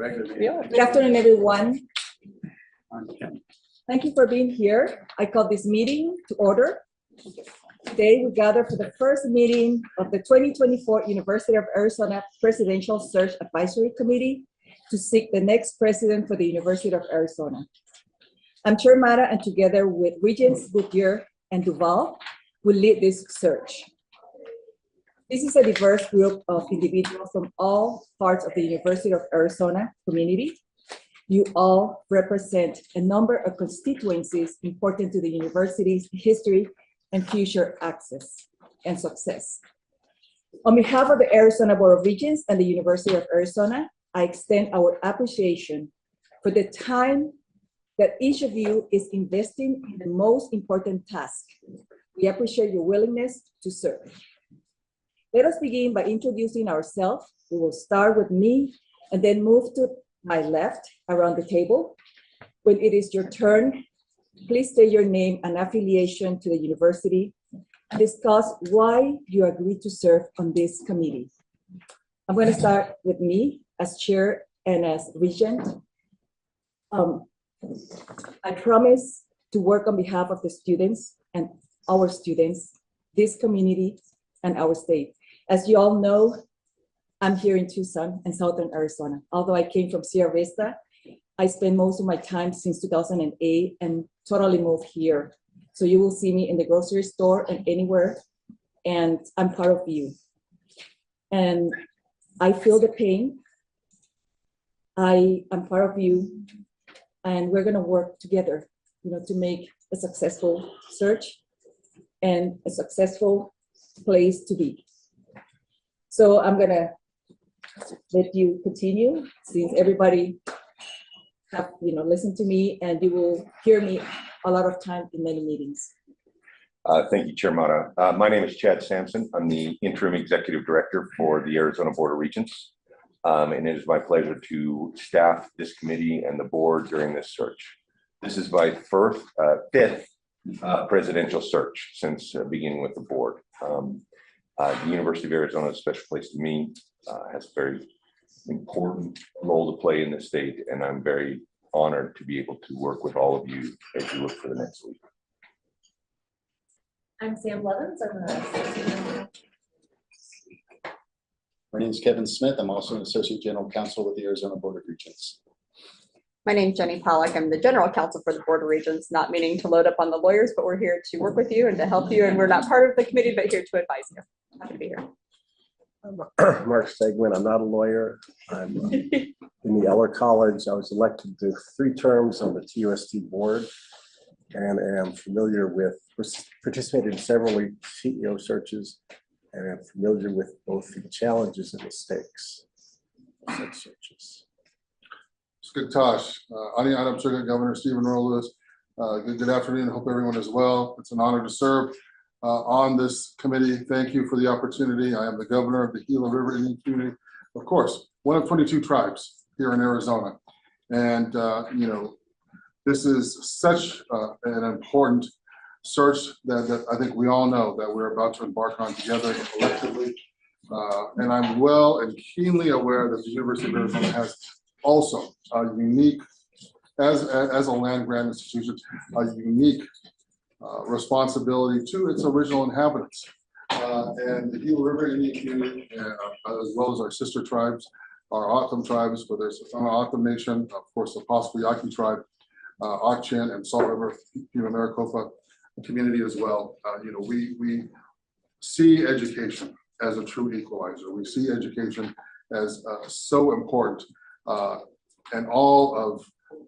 Good afternoon, everyone. Thank you for being here. I call this meeting to order. Today, we gather for the first meeting of the 2024 University of Arizona Presidential Search Advisory Committee to seek the next president for the University of Arizona. I'm Chair Mara, and together with Regents Gutierrez and Duval, will lead this search. This is a diverse group of individuals from all parts of the University of Arizona community. You all represent a number of constituencies important to the university's history and future access and success. On behalf of the Arizona Board of Regents and the University of Arizona, I extend our appreciation for the time that each of you is investing in the most important task. We appreciate your willingness to serve. Let us begin by introducing ourselves. We will start with me and then move to my left around the table. When it is your turn, please state your name and affiliation to the university and discuss why you agreed to serve on this committee. I'm going to start with me as chair and as regent. I promise to work on behalf of the students and our students, this community, and our state. As you all know, I'm here in Tucson and Southern Arizona. Although I came from Sierra Vista, I spent most of my time since 2008 and totally moved here. So you will see me in the grocery store and anywhere, and I'm part of you. And I feel the pain. I am part of you, and we're gonna work together, to make a successful search and a successful place to be. So I'm gonna let you continue, since everybody have listened to me, and you will hear me a lot of time in many meetings. Thank you, Chair Mata. My name is Chad Sampson. I'm the interim executive director for the Arizona Board of Regents, and it is my pleasure to staff this committee and the board during this search. This is my fifth presidential search since beginning with the board. The University of Arizona is a special place to me, has a very important role to play in the state, and I'm very honored to be able to work with all of you as you look for the next week. I'm Sam Levins. I'm an associate. My name is Kevin Smith. I'm also an associate general counsel with the Arizona Board of Regents. My name is Jenny Pollack. I'm the general counsel for the Board of Regents, not meaning to load up on the lawyers, but we're here to work with you and to help you. And we're not part of the committee, but here to advise you. Happy to be here. I'm Mark Stegman. I'm not a lawyer. I'm in the Eller College. I was elected to 3 terms on the TUST board and am familiar with, participated in several CEO searches, and am familiar with both the challenges and mistakes of such searches. Good Tosh. Ani Adam Sugar, Governor Stephen Earl Lewis. Good afternoon. Hope everyone is well. It's an honor to serve on this committee. Thank you for the opportunity. I am the governor of the Gila River Indian community, of course, one of 22 tribes here in Arizona. And, this is such an important search that I think we all know that we're about to embark on together collectively. And I'm well and keenly aware that the University of Arizona has also a unique, as a land grant institution, a unique responsibility to its original inhabitants. And the Gila River Indian community, as well as our sister tribes, our O'odham tribes, whether it's the O'odham Nation, of course, the possible Yaqui tribe, Ak-Chin and Salt River, Maricopa community as well. We see education as a true equalizer. We see education as so important, and all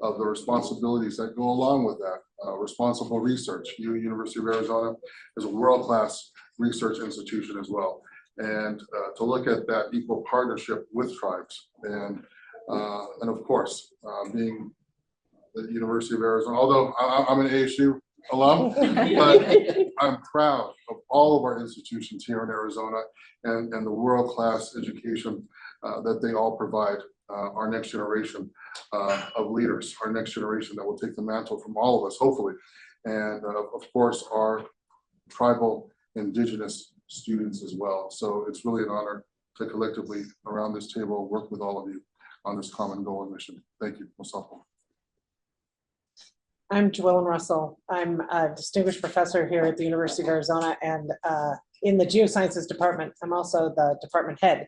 of the responsibilities that go along with that. Responsible research. University of Arizona is a world-class research institution as well. And to look at that equal partnership with tribes, and of course, being the University of Arizona, although I'm an ASU alum, but I'm proud of all of our institutions here in Arizona and the world-class education that they all provide our next generation of leaders, our next generation that will take the mantle from all of us, hopefully. And of course, our tribal indigenous students as well. So it's really an honor to collectively around this table work with all of you. on this common goal and mission. Thank you. Most helpful. I'm Joellen Russell. I'm a distinguished professor here at the University of Arizona and in the geosciences department. I'm also the department head.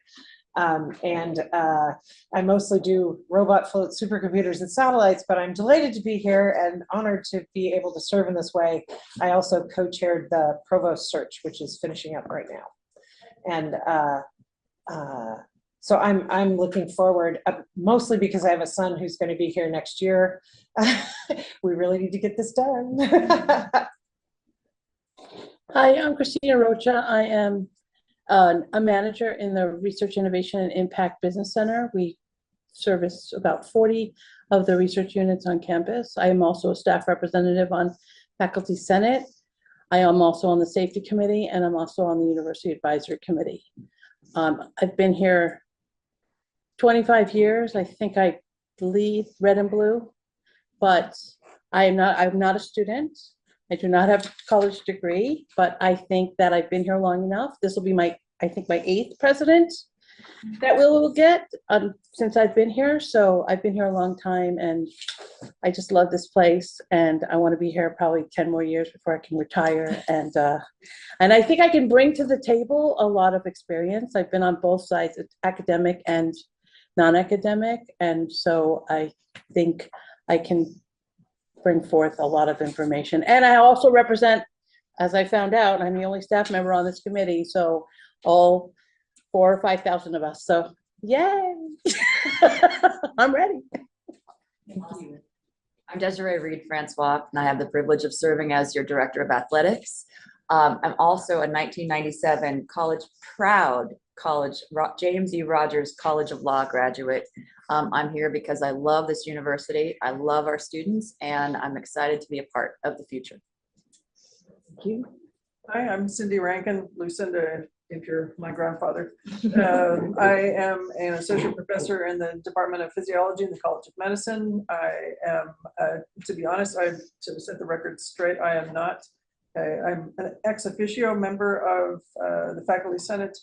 I mostly do robot float supercomputers and satellites, but I'm delighted to be here and honored to be able to serve in this way. I also co-chaired the provost search, which is finishing up right now. And so I'm looking forward, mostly because I have a son who's going to be here next year. We really need to get this done. Hi, I'm Christina Rocha. I am a manager in the Research Innovation and Impact Business Center. We service about 40 of the research units on campus. I am also a staff representative on Faculty Senate. I am also on the Safety Committee, and I'm also on the University Advisory Committee. I've been here 25 years. I think I bleed red and blue, but I'm not a student. I do not have a college degree, but I think that I've been here long enough. This will be I think my 8th president that we will get since I've been here. So I've been here a long time, and I just love this place, and I want to be here probably 10 more years before I can retire. And I think I can bring to the table a lot of experience. I've been on both sides, academic and non-academic, and so I think I can bring forth a lot of information. And I also represent, as I found out, I'm the only staff member on this committee, so all 4,000 or 5,000 of us. So yay! I'm ready. Thank you. I'm Desiree Reed-Francois, and I have the privilege of serving as your Director of Athletics. I'm also a 1997 proud college, James E. Rogers College of Law graduate. I'm here because I love this university, I love our students, and I'm excited to be a part of the future. Thank you. Hi, I'm Cindy Rankin, Lucinda, if you're my grandfather. I am an associate professor in the Department of Physiology in the College of Medicine. I am, to be honest, to set the record straight, I am not. I'm an ex officio member of the Faculty Senate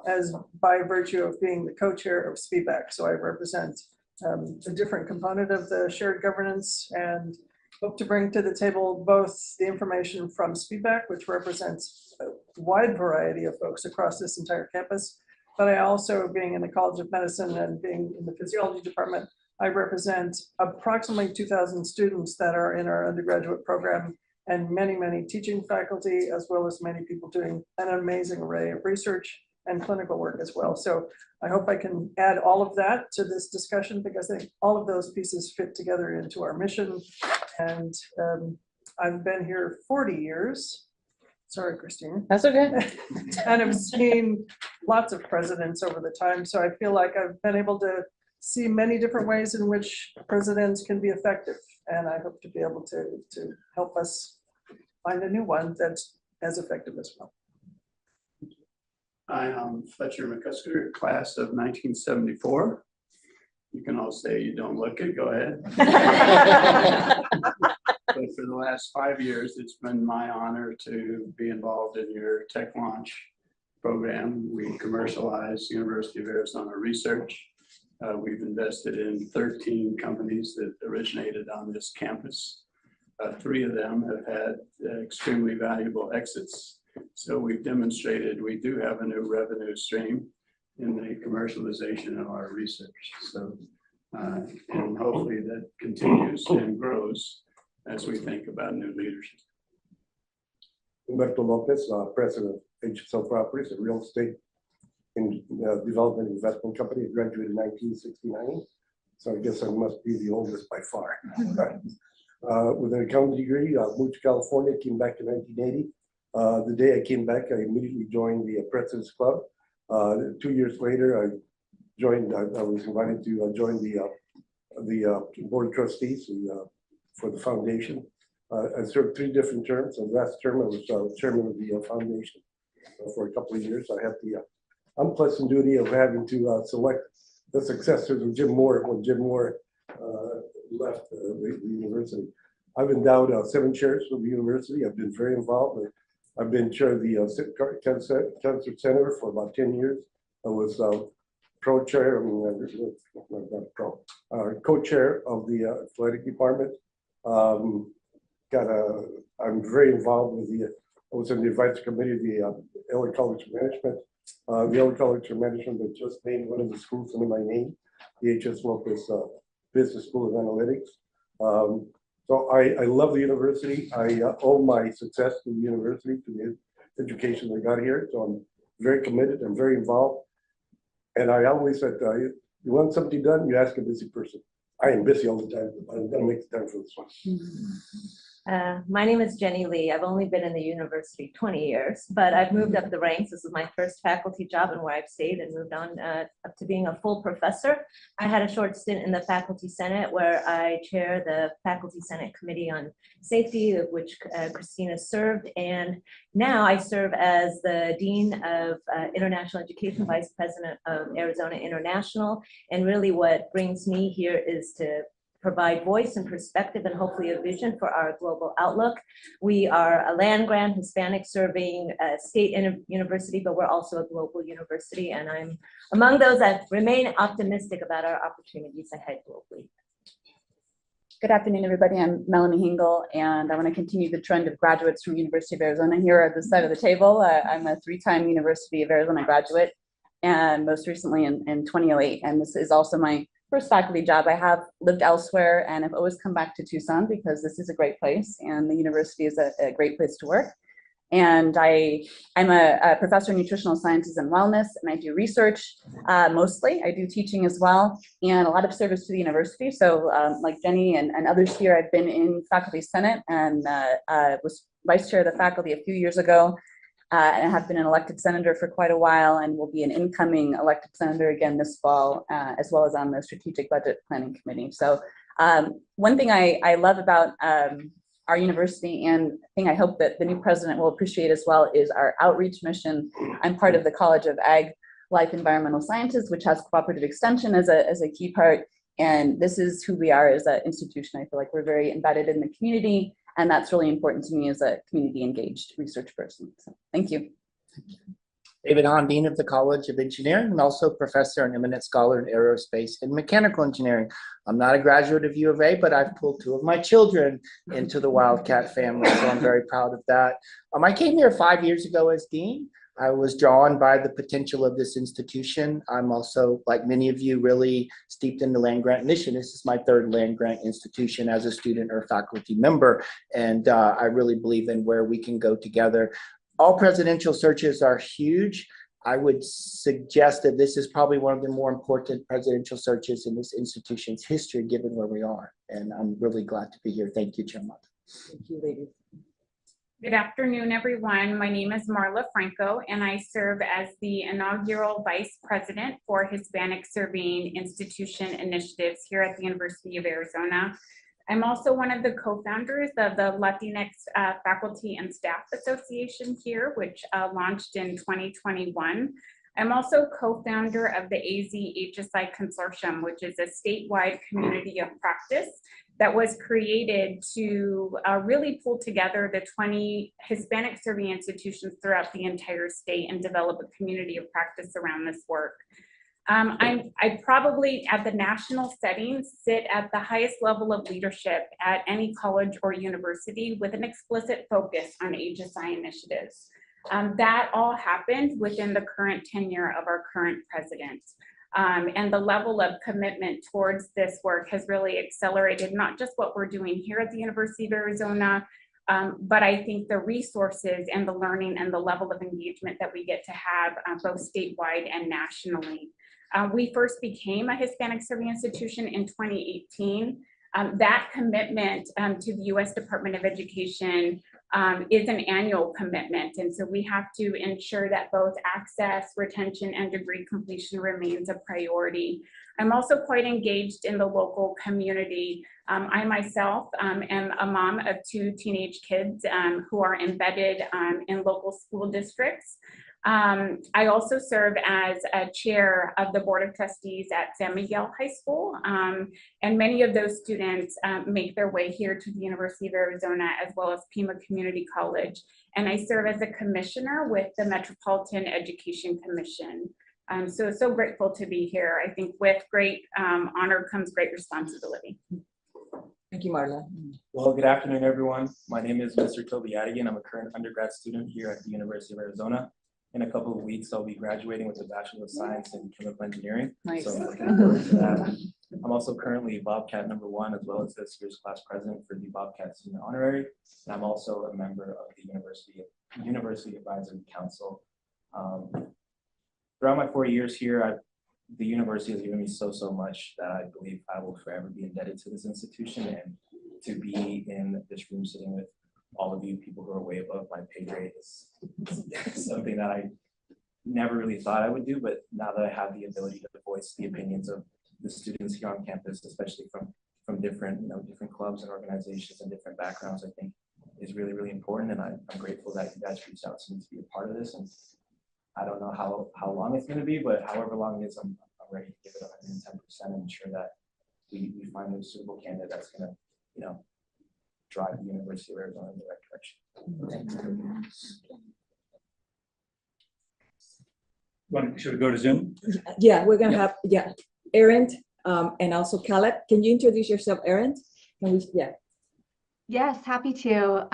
as by virtue of being the co-chair of SPEBAC. So I represent a different component of the shared governance and hope to bring to the table both the information from SPEBAC, which represents a wide variety of folks across this entire campus. But I also, being in the College of Medicine and being in the physiology department, I represent approximately 2,000 students that are in our undergraduate program and many, many teaching faculty, as well as many people doing an amazing array of research and clinical work as well. So I hope I can add all of that to this discussion, because I think all of those pieces fit together into our mission. And I've been here 40 years. Sorry, Christine. That's okay. And I've seen lots of presidents over the time. So I feel like I've been able to see many different ways in which presidents can be effective. And I hope to be able to help us find a new one that's as effective as well. I am Fletcher McCusker, class of 1974. You can all say you don't look it, go ahead. But for the last 5 years, it's been my honor to be involved in your tech launch program. We commercialize University of Arizona research. We've invested in 13 companies that originated on this campus. 3 of them have had extremely valuable exits. So we've demonstrated we do have a new revenue stream in the commercialization of our research. So, and hopefully that continues and grows as we think about new leadership. Humberto Lopez, president of HSL Properties, a real estate in development investment company. I graduated in 1969. So I guess I must be the oldest by far. With an accounting degree, moved to California, came back in 1980. The day I came back, I immediately joined the President's Club. 2 years later, I was invited to join the Board of Trustees for the foundation. I served 3 different terms. The last term, I was chairman of the foundation for a couple of years. I had the unpleasant duty of having to select the successors of Jim Moore when Jim Moore left the university. I've endowed 7 chairs for the university. I've been very involved. I've been chair of the Cancer Center for about 10 years. I was pro-chair, co-chair of the athletic department. I'm very involved with I was in the advisory committee of the LA College of Management. The LA College of Management that just named one of the schools under my name, the H.S. Lopez Business School of Analytics. So I love the university. I owe my success to the university, to the education I got here. So I'm very committed and very involved. And I always said, you want something done, you ask a busy person. I am busy all the time, but I'm gonna make the time for this one. My name is Jenny Lee. I've only been in the university 20 years, but I've moved up the ranks. This is my first faculty job and where I've stayed and moved on up to being a full professor. I had a short stint in the Faculty Senate where I chair the Faculty Senate Committee on Safety, of which Christina served. And now I serve as the Dean of International Education, Vice President of Arizona International. And really what brings me here is to provide voice and perspective and hopefully a vision for our global outlook. We are a land-grant Hispanic serving state university, but we're also a global university. And I'm among those that remain optimistic about our opportunities ahead globally. Good afternoon, everybody. I'm Melanie Hingle, and I want to continue the trend of graduates from University of Arizona here at the side of the table. I'm a three-time University of Arizona graduate, and most recently in 2008. And this is also my first faculty job. I have lived elsewhere, and I've always come back to Tucson because this is a great place, and the university is a great place to work. And I'm a professor in nutritional sciences and wellness, and I do research mostly. I do teaching as well, and a lot of service to the university. So like Jenny and others here, I've been in faculty senate and was vice chair of the faculty a few years ago. And I have been an elected senator for quite a while and will be an incoming elected senator again this fall, as well as on the strategic budget planning committee. So one thing I love about our university, and thing I hope that the new president will appreciate as well, is our outreach mission. I'm part of the College of Ag, Life, Environmental Sciences, which has cooperative extension as a key part. And this is who we are as an institution. I feel like we're very embedded in the community, and that's really important to me as a community engaged research person. So thank you. David Hahn, Dean of the College of Engineering, and also professor and eminent scholar in aerospace and mechanical engineering. I'm not a graduate of U of A, but I've pulled two of my children into the Wildcat family, so I'm very proud of that. I came here 5 years ago as Dean. I was drawn by the potential of this institution. I'm also, like many of you, really steeped in the land-grant mission. This is my third land-grant institution as a student or faculty member, and I really believe in where we can go together. All presidential searches are huge. I would suggest that this is probably one of the more important presidential searches in this institution's history, given where we are. And I'm really glad to be here. Thank you, Chairman. Thank you, ladies. Good afternoon, everyone. My name is Marla Franco, and I serve as the inaugural Vice President for Hispanic Serving Institution Initiatives here at the University of Arizona. I'm also one of the co-founders of the Latinx Faculty and Staff Association here, which launched in 2021. I'm also co-founder of the AZ-HSI Consortium, which is a statewide community of practice that was created to really pull together the 20 Hispanic serving institutions throughout the entire state and develop a community of practice around this work. I probably, at the national setting, sit at the highest level of leadership at any college or university with an explicit focus on HSI initiatives. That all happened within the current tenure of our current president. And the level of commitment towards this work has really accelerated not just what we're doing here at the University of Arizona, but I think the resources and the learning and the level of engagement that we get to have both statewide and nationally. We first became a Hispanic serving institution in 2018. That commitment to the U.S. Department of Education is an annual commitment. And so we have to ensure that both access, retention, and degree completion remains a priority. I'm also quite engaged in the local community. I myself am a mom of two teenage kids who are embedded in local school districts. I also serve as a chair of the Board of Trustees at San Miguel High School, and many of those students make their way here to the University of Arizona as well as Pima Community College. And I serve as a commissioner with the Metropolitan Education Commission. So grateful to be here. I think with great honor comes great responsibility. Thank you, Marla. Well, good afternoon, everyone. My name is Mr. Toby Adigan. I'm a current undergrad student here at the University of Arizona. In a couple of weeks, I'll be graduating with a Bachelor of Science in Chemical Engineering. Nice. So I'm looking forward to that. I'm also currently Bobcat #1, as well as this year's class president for the Bobcat Student Honorary. And I'm also a member of the University Advisory Council. Throughout my 4 years here, the university has given me so much that I believe I will forever be indebted to this institution, and to be in this room sitting with all of you people who are way above my pay grade is something that I never really thought I would do, but now that I have the ability to voice the opinions of the students here on campus, especially from different, different clubs and organizations and different backgrounds, I think is really important. And I'm grateful that you guys reached out to me to be a part of this. And I don't know how long it's going to be, but however long it is, I'm ready to give it 110% and ensure that we find a suitable candidate that's going to, drive the University of Arizona in the right direction. Should we go to Zoom? Yeah, we're gonna have, Erin, and also Caleb. Can you introduce yourself, Erin? Yes, happy to.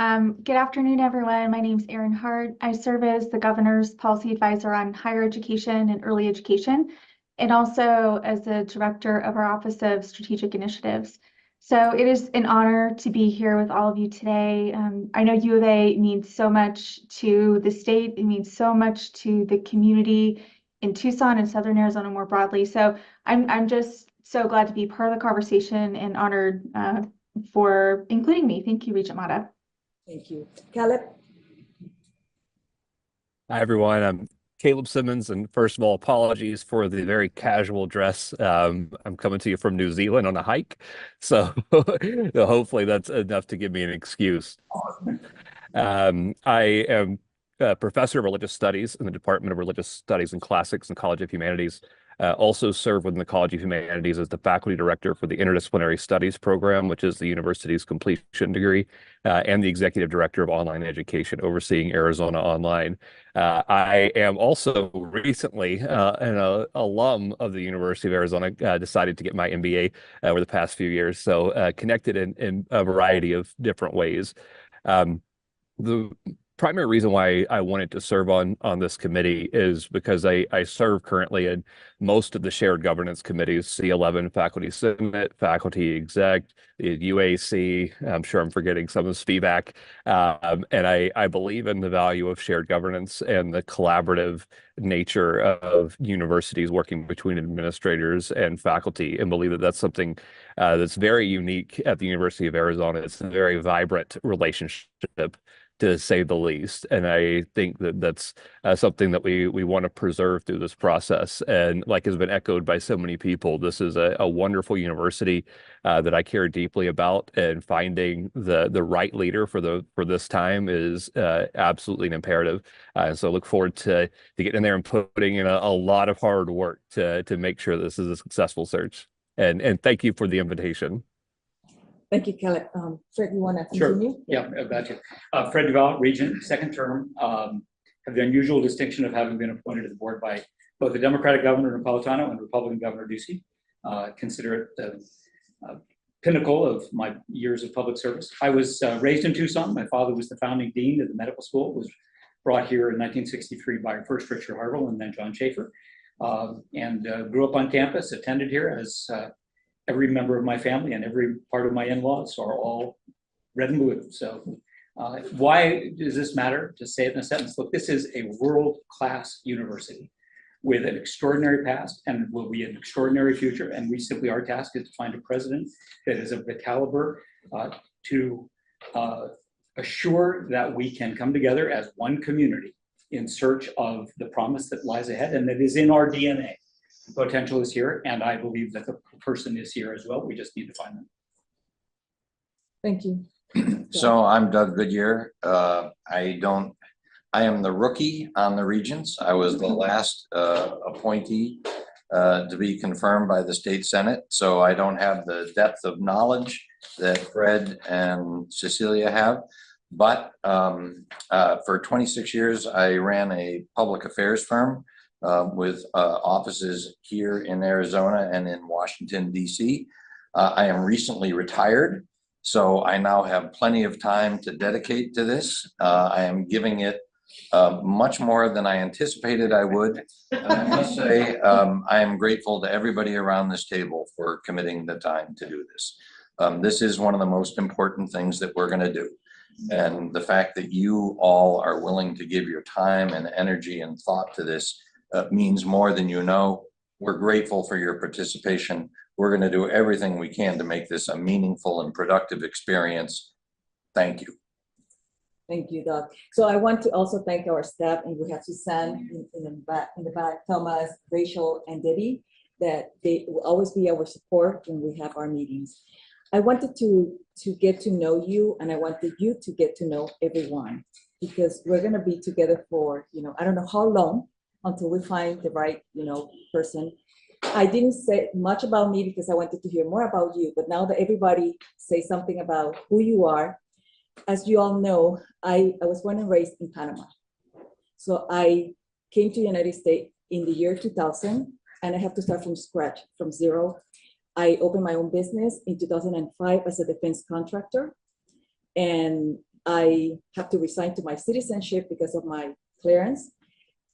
Good afternoon, everyone. My name is Erin Hart. I serve as the governor's policy advisor on higher education and early education, and also as the director of our Office of Strategic Initiatives. So it is an honor to be here with all of you today. I know U of A means so much to the state. It means so much to the community in Tucson and Southern Arizona more broadly. So I'm just so glad to be part of the conversation and honored for including me. Thank you, Regent Mata. Thank you. Caleb? Hi, everyone. I'm Caleb Simmons, and first of all, apologies for the very casual dress. I'm coming to you from New Zealand on a hike, so hopefully that's enough to give me an excuse. I am a professor of religious studies in the Department of Religious Studies and Classics and College of Humanities. Also serve within the College of Humanities as the faculty director for the Interdisciplinary Studies program, which is the university's completion degree, and the executive director of online education, overseeing Arizona Online. I am also recently an alum of the University of Arizona, decided to get my MBA over the past few years, so connected in a variety of different ways. The primary reason why I wanted to serve on this committee is because I serve currently in most of the shared governance committees: C11, Faculty Senate, Faculty Exec, the UAC. I'm sure I'm forgetting some of the SPVAC. And I believe in the value of shared governance and the collaborative nature of universities working between administrators and faculty, and believe that that's something that's very unique at the University of Arizona. It's a very vibrant relationship, to say the least. And I think that that's something that we want to preserve through this process. And like has been echoed by so many people, this is a wonderful university that I care deeply about, and finding the right leader for this time is absolutely an imperative. And so I look forward to getting in there and putting in a lot of hard work to make sure this is a successful search. And thank you for the invitation. Thank you, Caleb. Fred, you want to Sure. continue? Yeah, I got you. Fred Duval, Regent, second term. Have the unusual distinction of having been appointed to the board by both the Democratic Governor Napolitano and Republican Governor Ducey. Consider it the pinnacle of my years of public service. I was raised in Tucson. My father was the founding dean of the medical school. Was brought here in 1963 by first Richard Harville and then John Schaefer, and grew up on campus. Attended here as every member of my family and every part of my in-laws are all red and blue. So why does this matter? To say it in a sentence, look, this is a world-class university with an extraordinary past and will be an extraordinary future. And we simply, our task is to find a president that is of the caliber to assure that we can come together as one community in search of the promise that lies ahead and that is in our DNA. The potential is here, and I believe that the person is here as well. We just need to find them. Thank you. So I'm Doug Goodyear. I am the rookie on the Regents. I was the last appointee to be confirmed by the state Senate. So I don't have the depth of knowledge that Fred and Cecilia have. But for 26 years, I ran a public affairs firm with offices here in Arizona and in Washington, DC. I am recently retired, so I now have plenty of time to dedicate to this. I am giving it much more than I anticipated I would. And I must say, I am grateful to everybody around this table for committing the time to do this. This is one of the most important things that we're going to do. And the fact that you all are willing to give your time and energy and thought to this means more than you know. We're grateful for your participation. We're going to do everything we can to make this a meaningful and productive experience. Thank you. Thank you, Doug. So I want to also thank our staff, and we have Suzanne in the back, Thomas, Rachel, and Debbie, that they will always be our support when we have our meetings. I wanted to get to know you, and I wanted you to get to know everyone, because we're going to be together for, I don't know how long until we find the right, person. I didn't say much about me because I wanted to hear more about you, but now that everybody says something about who you are, as you all know, I was born and raised in Panama. So I came to the United States in the year 2000, and I have to start from scratch, from zero. I opened my own business in 2005 as a defense contractor, and I have to resign to my citizenship because of my clearance.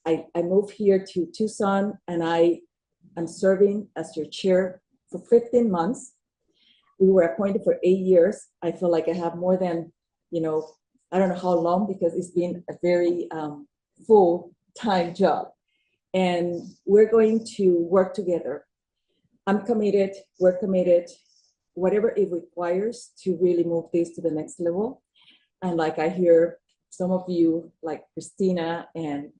I moved here to Tucson, and I am serving as your chair for 15 months. We were appointed for 8 years. I feel like I have more than, I don't know how long, because it's been a very full-time job. And we're going to work together. I'm committed, we're committed, whatever it requires to really move this to the next level. And like I hear some of you, like Christina and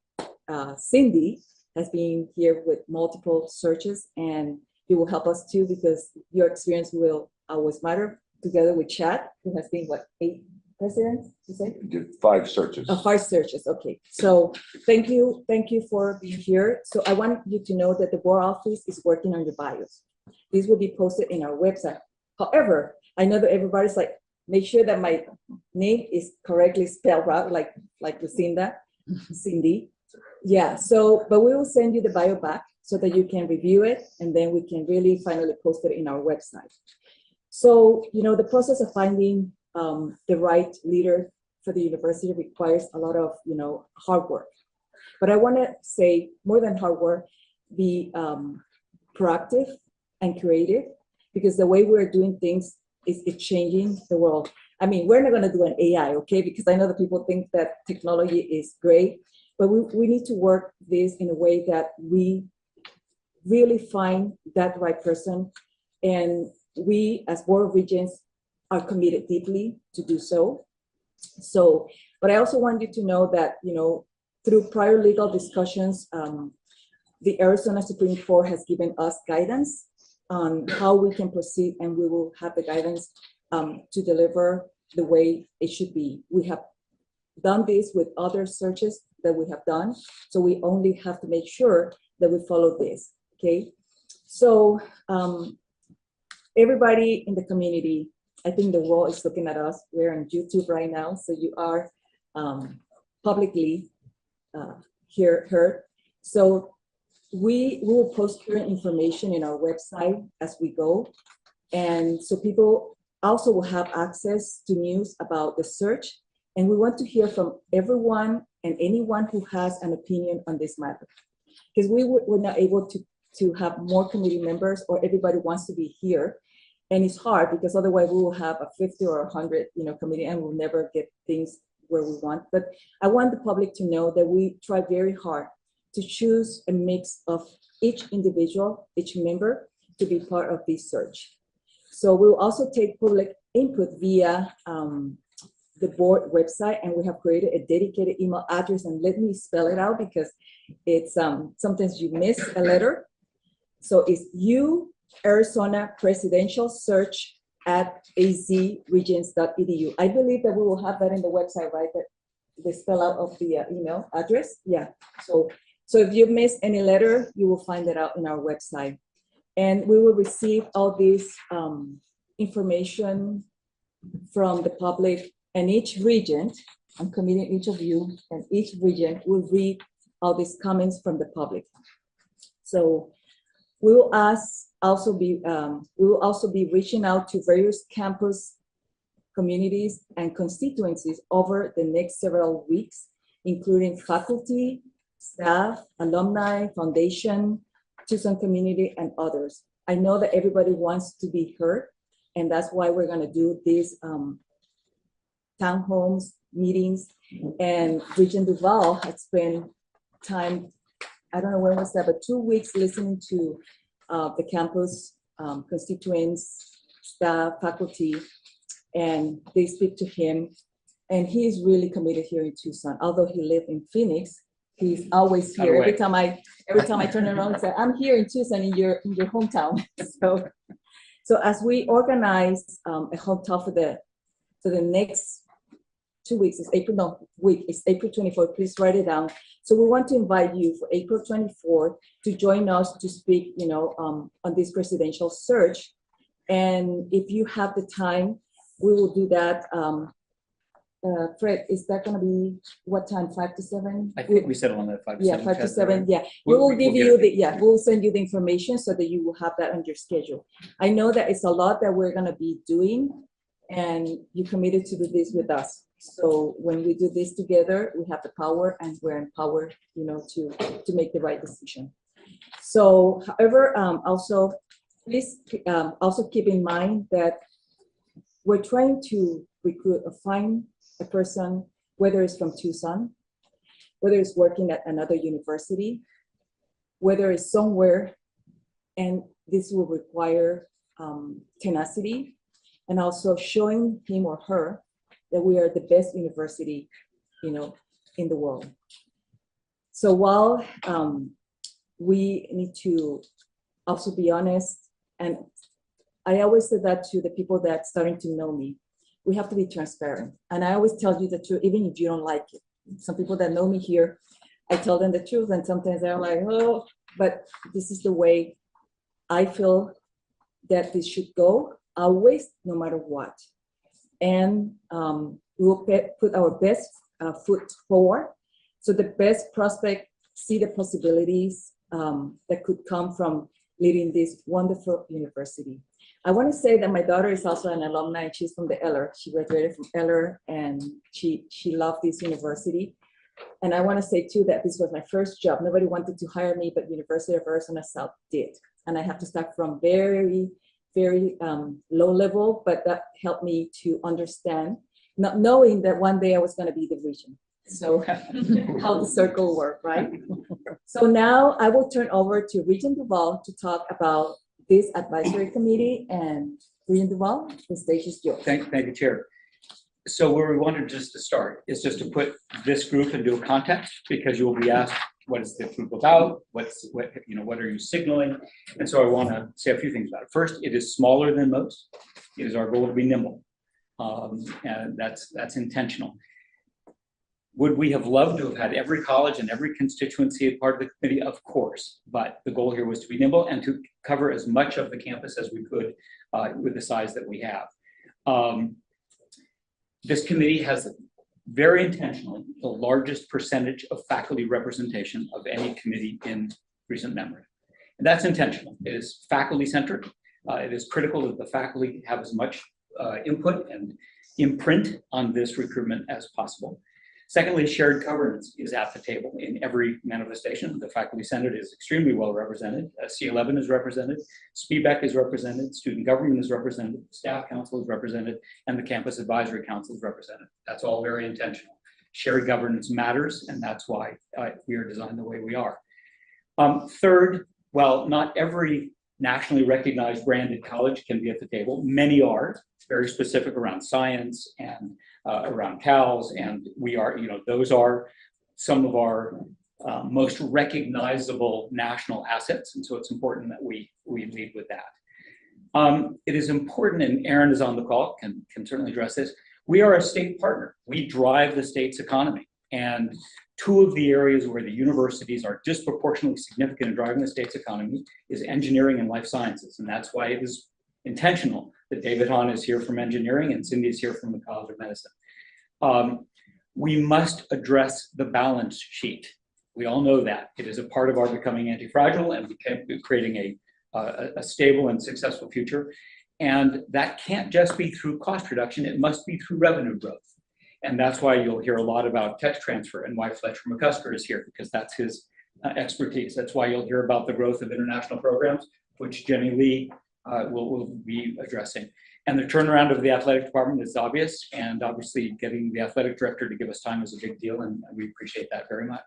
Cindy, has been here with multiple searches, and you will help us too, because your experience will always matter, together with Chad, who has been, 8 presidents, you say? We did 5 searches. 5 searches, okay. So thank you for being here. So I want you to know that the board office is working on your bios. These will be posted in our website. However, I know that everybody's like, make sure that my name is correctly spelled out, like Lucinda, Cindy. Yeah, so, but we will send you the bio back so that you can review it, and then we can really finally post it in our website. So, the process of finding the right leader for the university requires a lot of, hard work. But I want to say, more than hard work, be proactive and creative, because the way we're doing things is changing the world. I mean, we're not going to do an AI, okay? Because I know that people think that technology is great, but we need to work this in a way that we really find that right person. And we, as Board of Regents, are committed deeply to do so. So, but I also want you to know that, through prior legal discussions, the Arizona Supreme Court has given us guidance on how we can proceed, and we will have the guidance to deliver the way it should be. We have done this with other searches that we have done, so we only have to make sure that we follow this, okay? So everybody in the community, I think the world is looking at us. We're on YouTube right now, so you are publicly heard. So we will post current information in our website as we go. And so people also will have access to news about the search. And we want to hear from everyone and anyone who has an opinion on this matter. Because we're not able to have more committee members, or everybody wants to be here. And it's hard, because otherwise we will have a 50 or 100, committee, and we'll never get things where we want. But I want the public to know that we try very hard to choose a mix of each individual, each member, to be part of this search. So we'll also take public input via the board website, and we have created a dedicated email address, and let me spell it out, because it's sometimes you miss a letter. So it's UArizona Presidential Search @azregents.edu. I believe that we will have that in the website, right? That the spell out of the email address. Yeah. So if you missed any letter, you will find it out in our website. And we will receive all this information from the public, and each regent, I'm committing each of you, and each regent will read all these comments from the public. So we will also be reaching out to various campus communities and constituencies over the next several weeks, including faculty, staff, alumni, foundation, Tucson community, and others. I know that everybody wants to be heard, and that's why we're going to do these town homes, meetings, and Regent Duval had spent time, I don't know when was that, but 2 weeks listening to the campus constituents, staff, faculty, and they speak to him. And he is really committed here in Tucson. Although he lived in Phoenix, he's always here. Every time I turn around and say, I'm here in Tucson in your hometown. So as we organize a home talk for the next 2 weeks, it's April 24th, please write it down. So we want to invite you for April 24th to join us to speak, on this presidential search. And if you have the time, we will do that. Fred, is that going to be what time? 5 to 7? I think we settled on that 5 to 7. Yeah, 5 to 7. Yeah, we'll send you the information so that you will have that on your schedule. I know that it's a lot that we're going to be doing, and you committed to do this with us. So when we do this together, we have the power, and we're empowered, to make the right decision. So, however, also please also keep in mind that we're trying to recruit or find a person, whether it's from Tucson, whether it's working at another university, whether it's somewhere, and this will require tenacity, and also showing him or her that we are the best university, in the world. So while we need to also be honest, and I always say that to the people that starting to know me, we have to be transparent. And I always tell you the truth, even if you don't like it. Some people that know me here, I tell them the truth, and sometimes they're like, oh, but this is the way I feel that this should go, always, no matter what. And we will put our best foot forward. So the best prospect see the possibilities that could come from leading this wonderful university. I want to say that my daughter is also an alumni. She's from the Eller. She graduated from Eller, and she loved this university. And I want to say too that this was my first job. Nobody wanted to hire me, but University of Arizona South did. And I have to start from very, very low level, but that helped me to understand, not knowing that one day I was going to be the region. So how the circle worked, right? So now I will turn over to Regent Duval to talk about this advisory committee. And Regent Duval, the stage is yours. Thank you, Chair. So where we wanted just to start is just to put this group into a context, because you will be asked, what is the group about? What are you signaling? And so I want to say a few things about it. First, it is smaller than most. It is our goal to be nimble, and that's intentional. Would we have loved to have had every college and every constituency as part of the committee? Of course, but the goal here was to be nimble and to cover as much of the campus as we could with the size that we have. This committee has very intentionally the largest percentage of faculty representation of any committee in recent memory. And that's intentional. It is faculty centric. It is critical that the faculty have as much input and imprint on this recruitment as possible. Secondly, shared governance is at the table in every manifestation. The Faculty Senate is extremely well represented. C11 is represented, SPBEC is represented, Student Government is represented, Staff Council is represented, and the Campus Advisory Council is represented. That's all very intentional. Shared governance matters, and that's why we are designed the way we are. Third, while not every nationally recognized branded college can be at the table, many are very specific around science and around CALS, and we are, those are some of our most recognizable national assets, and so it's important that we lead with that. It is important, and Aaron is on the call, can certainly address this. We are a state partner. We drive the state's economy, and two of the areas where the universities are disproportionately significant in driving the state's economy is engineering and life sciences, and that's why it is intentional that David Hahn is here from engineering and Cindy is here from the College of Medicine. We must address the balance sheet. We all know that. It is a part of our becoming anti-fragile and creating a stable and successful future. And that can't just be through cost reduction, it must be through revenue growth. And that's why you'll hear a lot about tech transfer and why Fletcher McCusker is here, because that's his expertise. That's why you'll hear about the growth of international programs, which Jenny Lee will be addressing. And the turnaround of the athletic department is obvious, and obviously getting the athletic director to give us time is a big deal, and we appreciate that very much.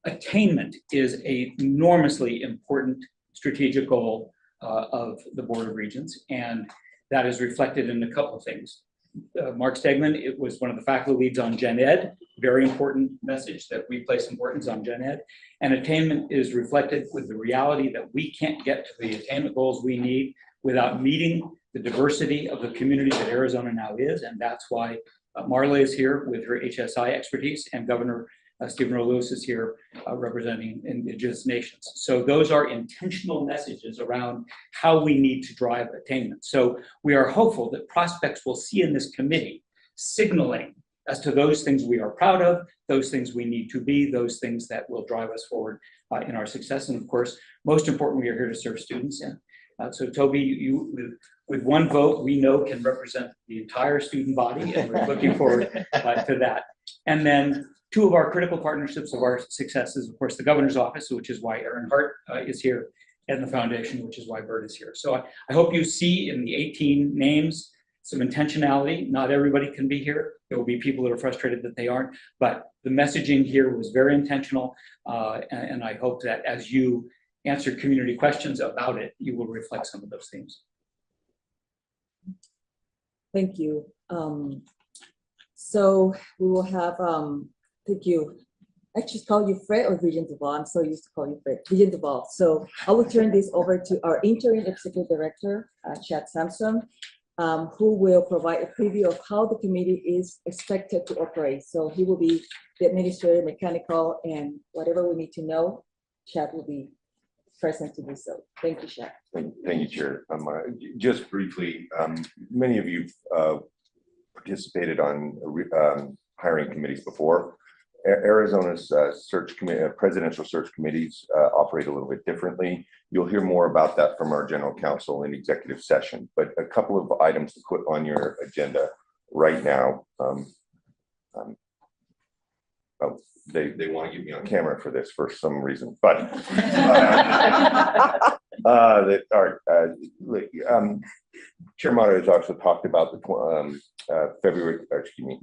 Attainment is an enormously important strategic goal of the Board of Regents, and that is reflected in a couple of things. Mark Stegman, it was one of the faculty leads on Gen Ed, very important message that we place importance on Gen Ed, and attainment is reflected with the reality that we can't get to the attainment goals we need without meeting the diversity of the community that Arizona now is, and that's why Marla is here with her HSI expertise, and Governor Stephen Earl Lewis is here representing Indigenous nations. So those are intentional messages around how we need to drive attainment. So we are hopeful that prospects will see in this committee signaling as to those things we are proud of, those things we need to be, those things that will drive us forward in our success. And of course, most important, we are here to serve students. And so Toby, you with one vote, we know can represent the entire student body, and we're looking forward to that. And then two of our critical partnerships of our successes, of course, the governor's office, which is why Aaron Hart is here, and the foundation, which is why Bert is here. So I hope you see in the 18 names some intentionality. Not everybody can be here. There will be people that are frustrated that they aren't, but the messaging here was very intentional. And I hope that as you answer community questions about it, you will reflect some of those themes. Thank you. So we will have, thank you. Actually call you Fred or Regent Duval. I'm so used to calling you Fred, Regent Duval. So I will turn this over to our interim executive director, Chad Sampson, who will provide a preview of how the committee is expected to operate. So he will be the administrator, mechanical, and whatever we need to know, Chad will be present to do so. Thank you, Chad. Thank you, Chair. Just briefly, many of you participated on hiring committees before. Arizona's search committee, presidential search committees operate a little bit differently. You'll hear more about that from our general counsel in executive session, but a couple of items to put on your agenda right now. Oh, they want to get me on camera for this for some reason, but Chair Mata has also talked about the February, excuse me,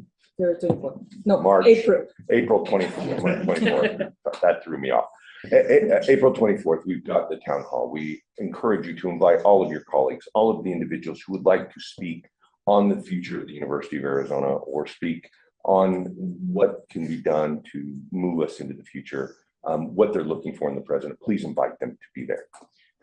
no, March, April 24th. That threw me off. April 24th, we've got the town hall. We encourage you to invite all of your colleagues, all of the individuals who would like to speak on the future of the University of Arizona or speak on what can be done to move us into the future, what they're looking for in the president. Please invite them to be there.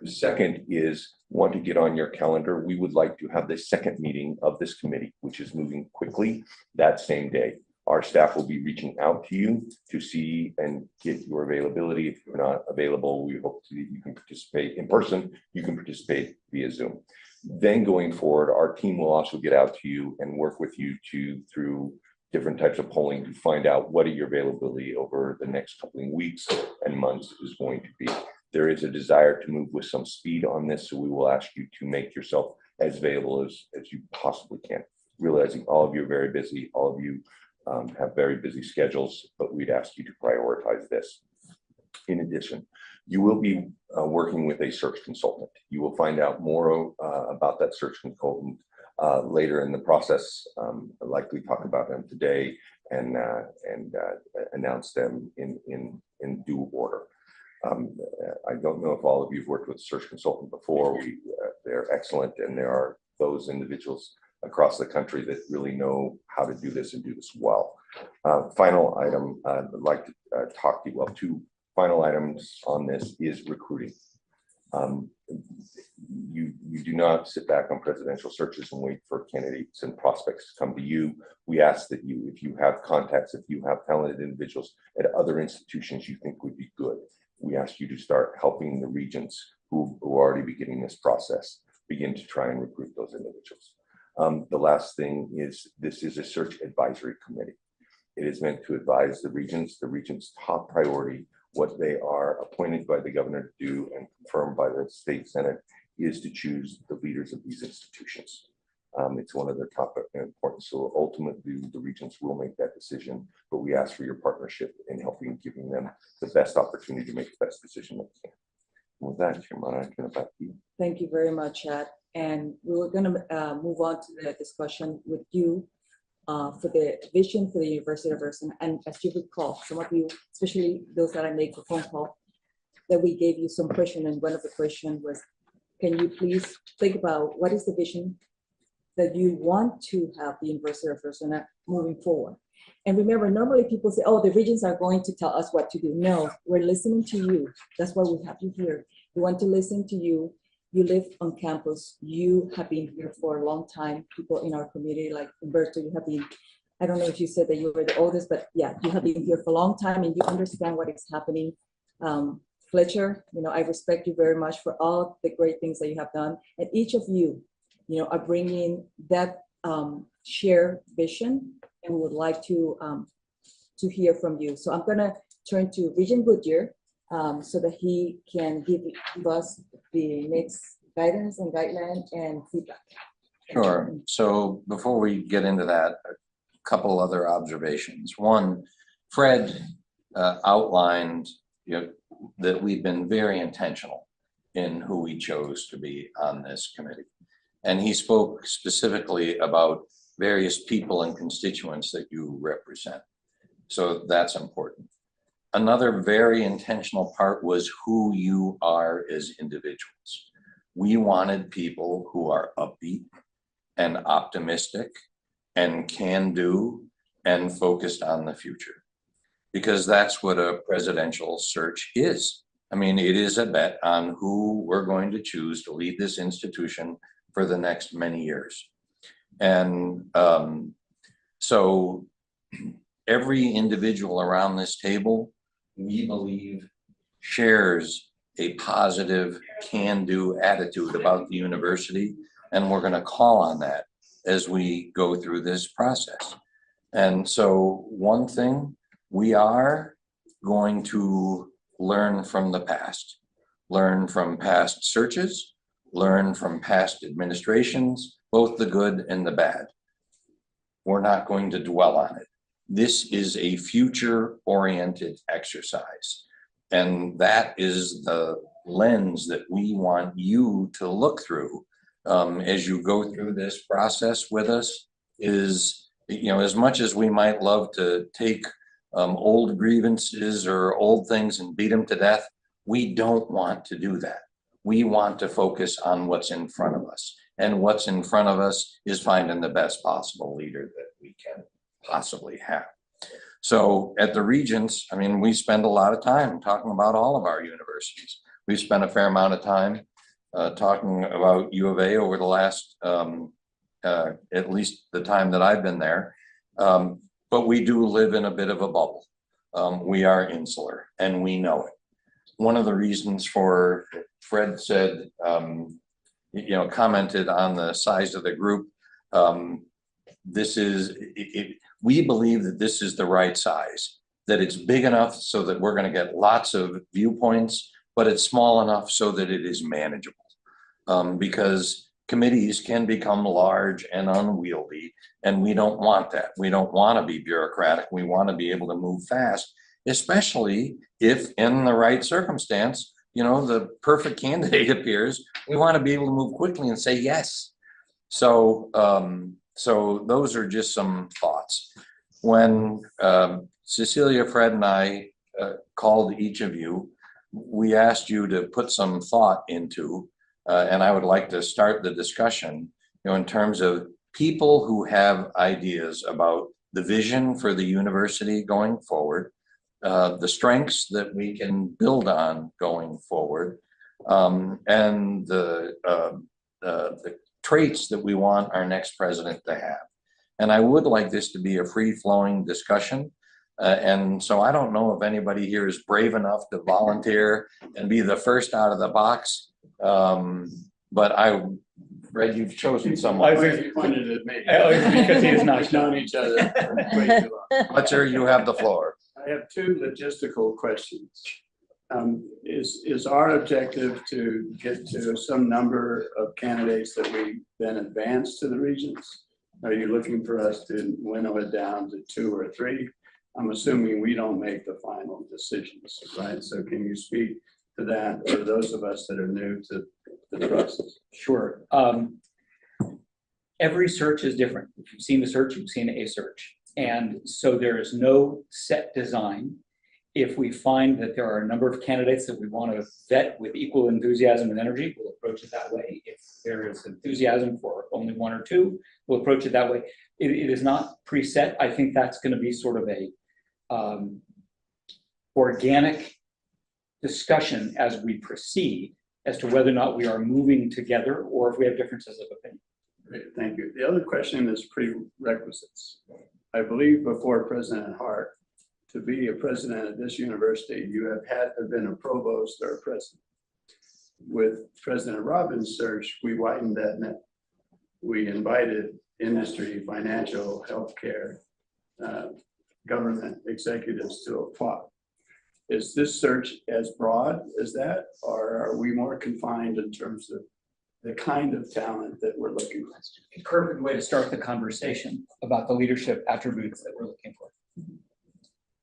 The second is, want to get on your calendar. We would like to have the second meeting of this committee, which is moving quickly that same day. Our staff will be reaching out to you to see and get your availability. If you're not available, we hope that you can participate in person. You can participate via Zoom. Then going forward, our team will also get out to you and work with you through different types of polling to find out what your availability over the next couple of weeks and months is going to be. There is a desire to move with some speed on this, so we will ask you to make yourself as available as you possibly can. Realizing all of you are very busy, all of you have very busy schedules, but we'd ask you to prioritize this. In addition, you will be working with a search consultant. You will find out more about that search consultant later in the process. I'll likely talk about them today and announce them in due order. I don't know if all of you have worked with a search consultant before. They're excellent, and there are those individuals across the country that really know how to do this and do this well. Final item I'd like to talk to you. Well, two final items on this is recruiting. You do not sit back on presidential searches and wait for candidates and prospects to come to you. We ask that you, if you have contacts, if you have talented individuals at other institutions you think would be good, we ask you to start helping the regents who are already beginning this process begin to try and recruit those individuals. The last thing is, this is a search advisory committee. It is meant to advise the regents. The regents' top priority what they are appointed by the governor to do and confirmed by the state senate is to choose the leaders of these institutions. It's one of their top importance. So ultimately, the regents will make that decision, but we ask for your partnership in helping, giving them the best opportunity to make the best decision that they can. With that, Chairman, I turn it back to you. Thank you very much, Chad. And we were going to move on to the discussion with you for the vision for the University of Arizona. And as you recall, some of you, especially those that I make a phone call, that we gave you some question, and one of the questions was, can you please think about what is the vision that you want to have the University of Arizona moving forward? And remember, normally people say, oh, the regions are going to tell us what to do. No, we're listening to you. That's why we have you here. We want to listen to you. You live on campus. You have been here for a long time. People in our community, like Humberto, you have been, I don't know if you said that you were the oldest, but yeah, you have been here for a long time and you understand what is happening. Fletcher, I respect you very much for all the great things that you have done. And each of you, are bringing that shared vision, and we would like to hear from you. So I'm gonna turn to Regent Goodyear so that he can give us the next guidance and guideline and feedback. Sure. So before we get into that, a couple other observations. One, Fred outlined that we've been very intentional in who we chose to be on this committee. And he spoke specifically about various people and constituents that you represent. So that's important. Another very intentional part was who you are as individuals. We wanted people who are upbeat and optimistic and can do and focused on the future, because that's what a presidential search is. I mean, it is a bet on who we're going to choose to lead this institution for the next many years. And so every individual around this table, we believe, shares a positive can-do attitude about the university, and we're going to call on that as we go through this process. And so one thing, we are going to learn from the past, learn from past searches, learn from past administrations, both the good and the bad. We're not going to dwell on it. This is a future-oriented exercise. And that is the lens that we want you to look through as you go through this process with us. Is, as much as we might love to take old grievances or old things and beat them to death, we don't want to do that. We want to focus on what's in front of us. And what's in front of us is finding the best possible leader that we can possibly have. So at the Regents, I mean, we spend a lot of time talking about all of our universities. We've spent a fair amount of time talking about U of A over the last, at least the time that I've been there. But we do live in a bit of a bubble. We are insular and we know it. One of the reasons for, Fred said, commented on the size of the group. We believe that this is the right size, that it's big enough so that we're going to get lots of viewpoints, but it's small enough so that it is manageable. Because committees can become large and unwieldy, and we don't want that. We don't want to be bureaucratic. We want to be able to move fast, especially if in the right circumstance, the perfect candidate appears. We want to be able to move quickly and say yes. So those are just some thoughts. When Cecilia, Fred, and I called each of you, we asked you to put some thought into, and I would like to start the discussion, in terms of people who have ideas about the vision for the university going forward, the strengths that we can build on going forward, and the traits that we want our next president to have. And I would like this to be a free-flowing discussion. And so I don't know if anybody here is brave enough to volunteer and be the first out of the box. But Fred, you've chosen someone. You pointed at me. Because he is not. We've known each other for way too long. Fletcher, you have the floor. I have two logistical questions. Is our objective to get to some number of candidates that we then advance to the regions? Are you looking for us to winnow it down to 2 or 3? I'm assuming we don't make the final decisions, right? So can you speak to that for those of us that are new to the process? Sure. Every search is different. If you've seen the search, you've seen a search. And so there is no set design. If we find that there are a number of candidates that we want to vet with equal enthusiasm and energy, we'll approach it that way. If there is enthusiasm for only 1 or 2, we'll approach it that way. It is not preset. I think that's going to be sort of a organic discussion as we proceed as to whether or not we are moving together or if we have differences of opinion. Great, thank you. The other question is prerequisites. I believe before President Hart, to be a president at this university, you have had to have been a provost or a president. With President Robbins' search, we widened that net. We invited industry, financial, healthcare, government executives to apply. Is this search as broad as that, or are we more confined in terms of the kind of talent that we're looking for? A perfect way to start the conversation about the leadership attributes that we're looking for.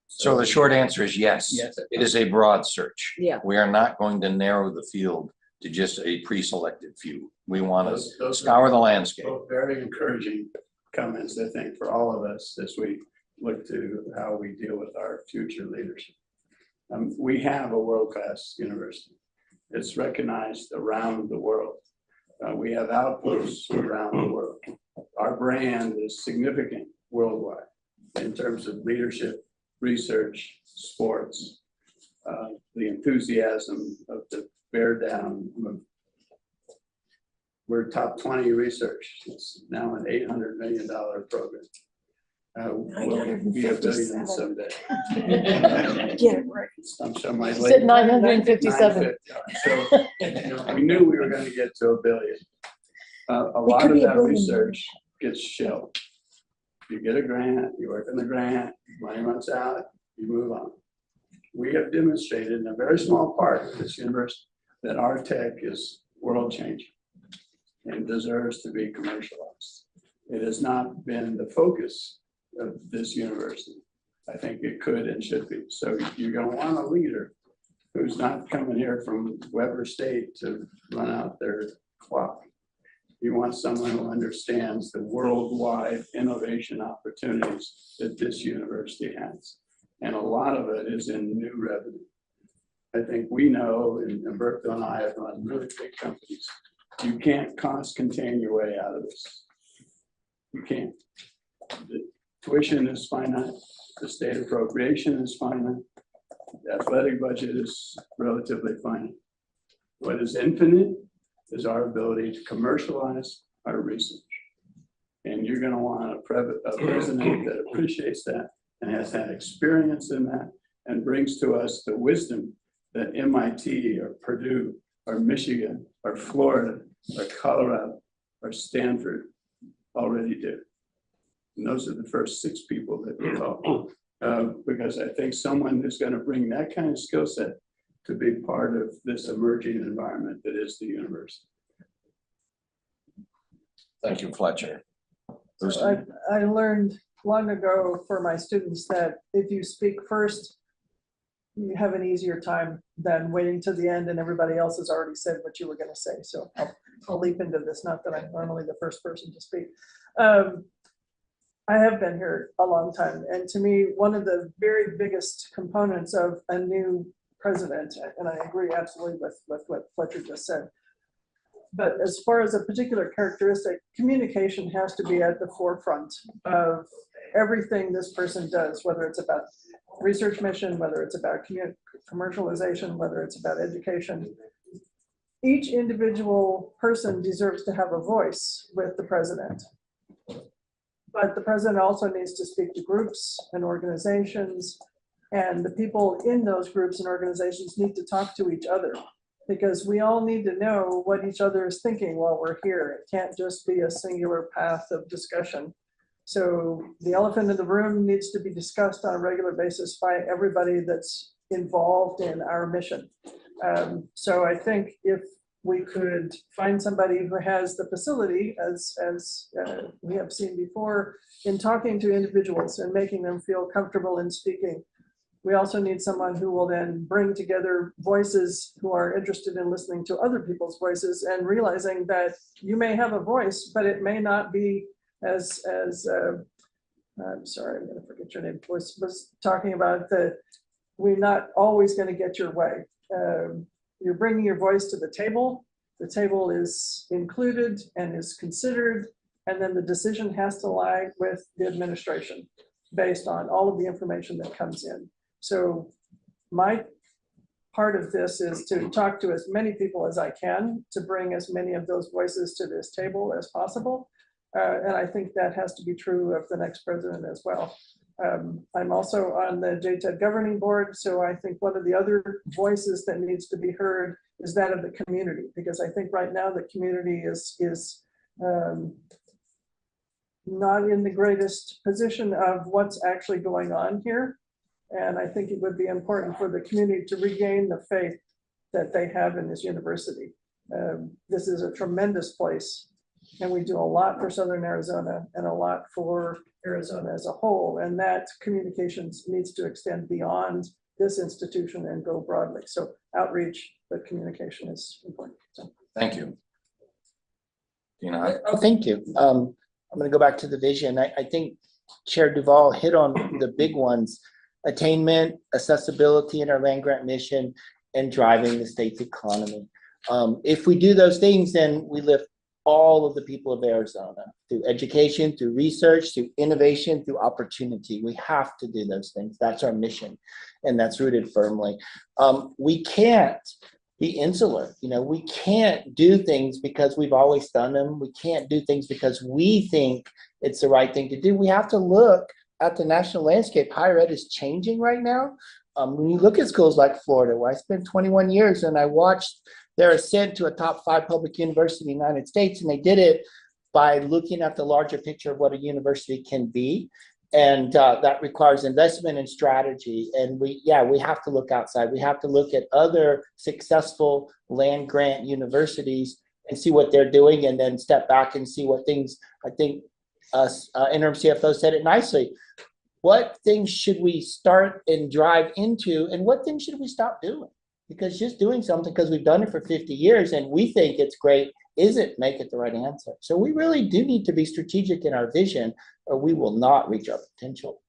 So the short answer is yes. Yes. It is a broad search. Yeah. We are not going to narrow the field to just a pre-selected few. We want Those to are scour the landscape. both very encouraging comments, I think, for all of us as we look to how we deal with our future leadership. We have a world-class university. It's recognized around the world. We have outposts around the world. Our brand is significant worldwide in terms of leadership, research, sports, the enthusiasm of the bear down. We're top 20 research. It's now an $800 million program. We'll be $1 billion someday. Get it right. I'm sure my You said 957. 950. So we knew we were going to get to $1 billion. A lot could of be a that billion. research gets shelved. You get a grant, you work on the grant, money runs out, you move on. We have demonstrated in a very small part of this university that our tech is world changing and deserves to be commercialized. It has not been the focus of this university. I think it could and should be. So you're going to want a leader who's not coming here from Weber State to run out their clock. You want someone who understands the worldwide innovation opportunities that this university has. And a lot of it is in new revenue. I think we know, and Bertha and I have run really big companies, you can't cost contain your way out of this. You can't. The tuition is finite, the state appropriation is finite, the athletic budget is relatively finite. What is infinite is our ability to commercialize our research. And you're going to want a president that appreciates that and has had experience in that and brings to us the wisdom that MIT or Purdue or Michigan or Florida or Colorado or Stanford already do. And those are the first 6 people that we call. Because I think someone who's going to bring that kind of skill set to be part of this emerging environment that is the university. Thank you, Fletcher. I learned long ago for my students that if you speak first, you have an easier time than waiting to the end and everybody else has already said what you were going to say. So I'll leap into this, not that I'm normally the first person to speak. I have been here a long time, and to me, one of the very biggest components of a new president, and I agree absolutely with what Fletcher just said, but as far as a particular characteristic, communication has to be at the forefront of everything this person does, whether it's about research mission, whether it's about commercialization, whether it's about education. Each individual person deserves to have a voice with the president. But the president also needs to speak to groups and organizations, and the people in those groups and organizations need to talk to each other, because we all need to know what each other is thinking while we're here. It can't just be a singular path of discussion. So the elephant in the room needs to be discussed on a regular basis by everybody that's involved in our mission. So I think if we could find somebody who has the facility, as we have seen before, in talking to individuals and making them feel comfortable in speaking. We also need someone who will then bring together voices who are interested in listening to other people's voices and realizing that you may have a voice, but it may not be as I'm sorry, I'm going to forget your name, was talking about we're not always going to get your way. You're bringing your voice to the table is included and is considered, and then the decision has to lie with the administration based on all of the information that comes in. So my part of this is to talk to as many people as I can to bring as many of those voices to this table as possible. And I think that has to be true of the next president as well. I'm also on the JTED governing board, so I think one of the other voices that needs to be heard is that of the community, because I think right now the community is not in the greatest position of what's actually going on here. And I think it would be important for the community to regain the faith that they have in this university. This is a tremendous place, and we do a lot for Southern Arizona and a lot for Arizona as a whole. And that communications needs to extend beyond this institution and go broadly. So outreach, but communication is important. So. Thank you. Thank you. I'm going to go back to the vision. I think Chair Duvall hit on the big ones: attainment, accessibility in our land grant mission, and driving the state's economy. If we do those things, then we lift all of the people of Arizona through education, through research, through innovation, through opportunity. We have to do those things. That's our mission, and that's rooted firmly. We can't be insular. We can't do things because we've always done them. We can't do things because we think it's the right thing to do. We have to look at the national landscape. Higher ed is changing right now. When you look at schools like Florida, where I spent 21 years and I watched their ascent to a top 5 public university in the United States, and they did it by looking at the larger picture of what a university can be. And that requires investment and strategy. And we have to look outside. We have to look at other successful land grant universities and see what they're doing, and then step back and see what things, I think interim CFO said it nicely. What things should we start and drive into, and what things should we stop doing? Because just doing something because we've done it for 50 years and we think it's great isn't make it the right answer. So we really do need to be strategic in our vision, or we will not reach our potential.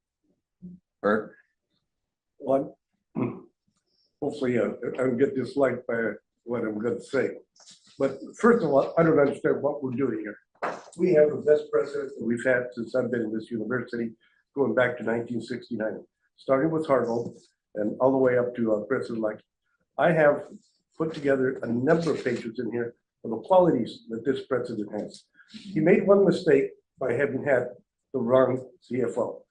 Bert? Well, hopefully I don't get disliked by what I'm going to say. But first of all, I don't understand what we're doing here. We have the best president that we've had since I've been in this university, going back to 1969, starting with Harville and all the way up to President-elect. I have put together a number of pages in here of the qualities that this president has. He made one mistake by having had the wrong CFO.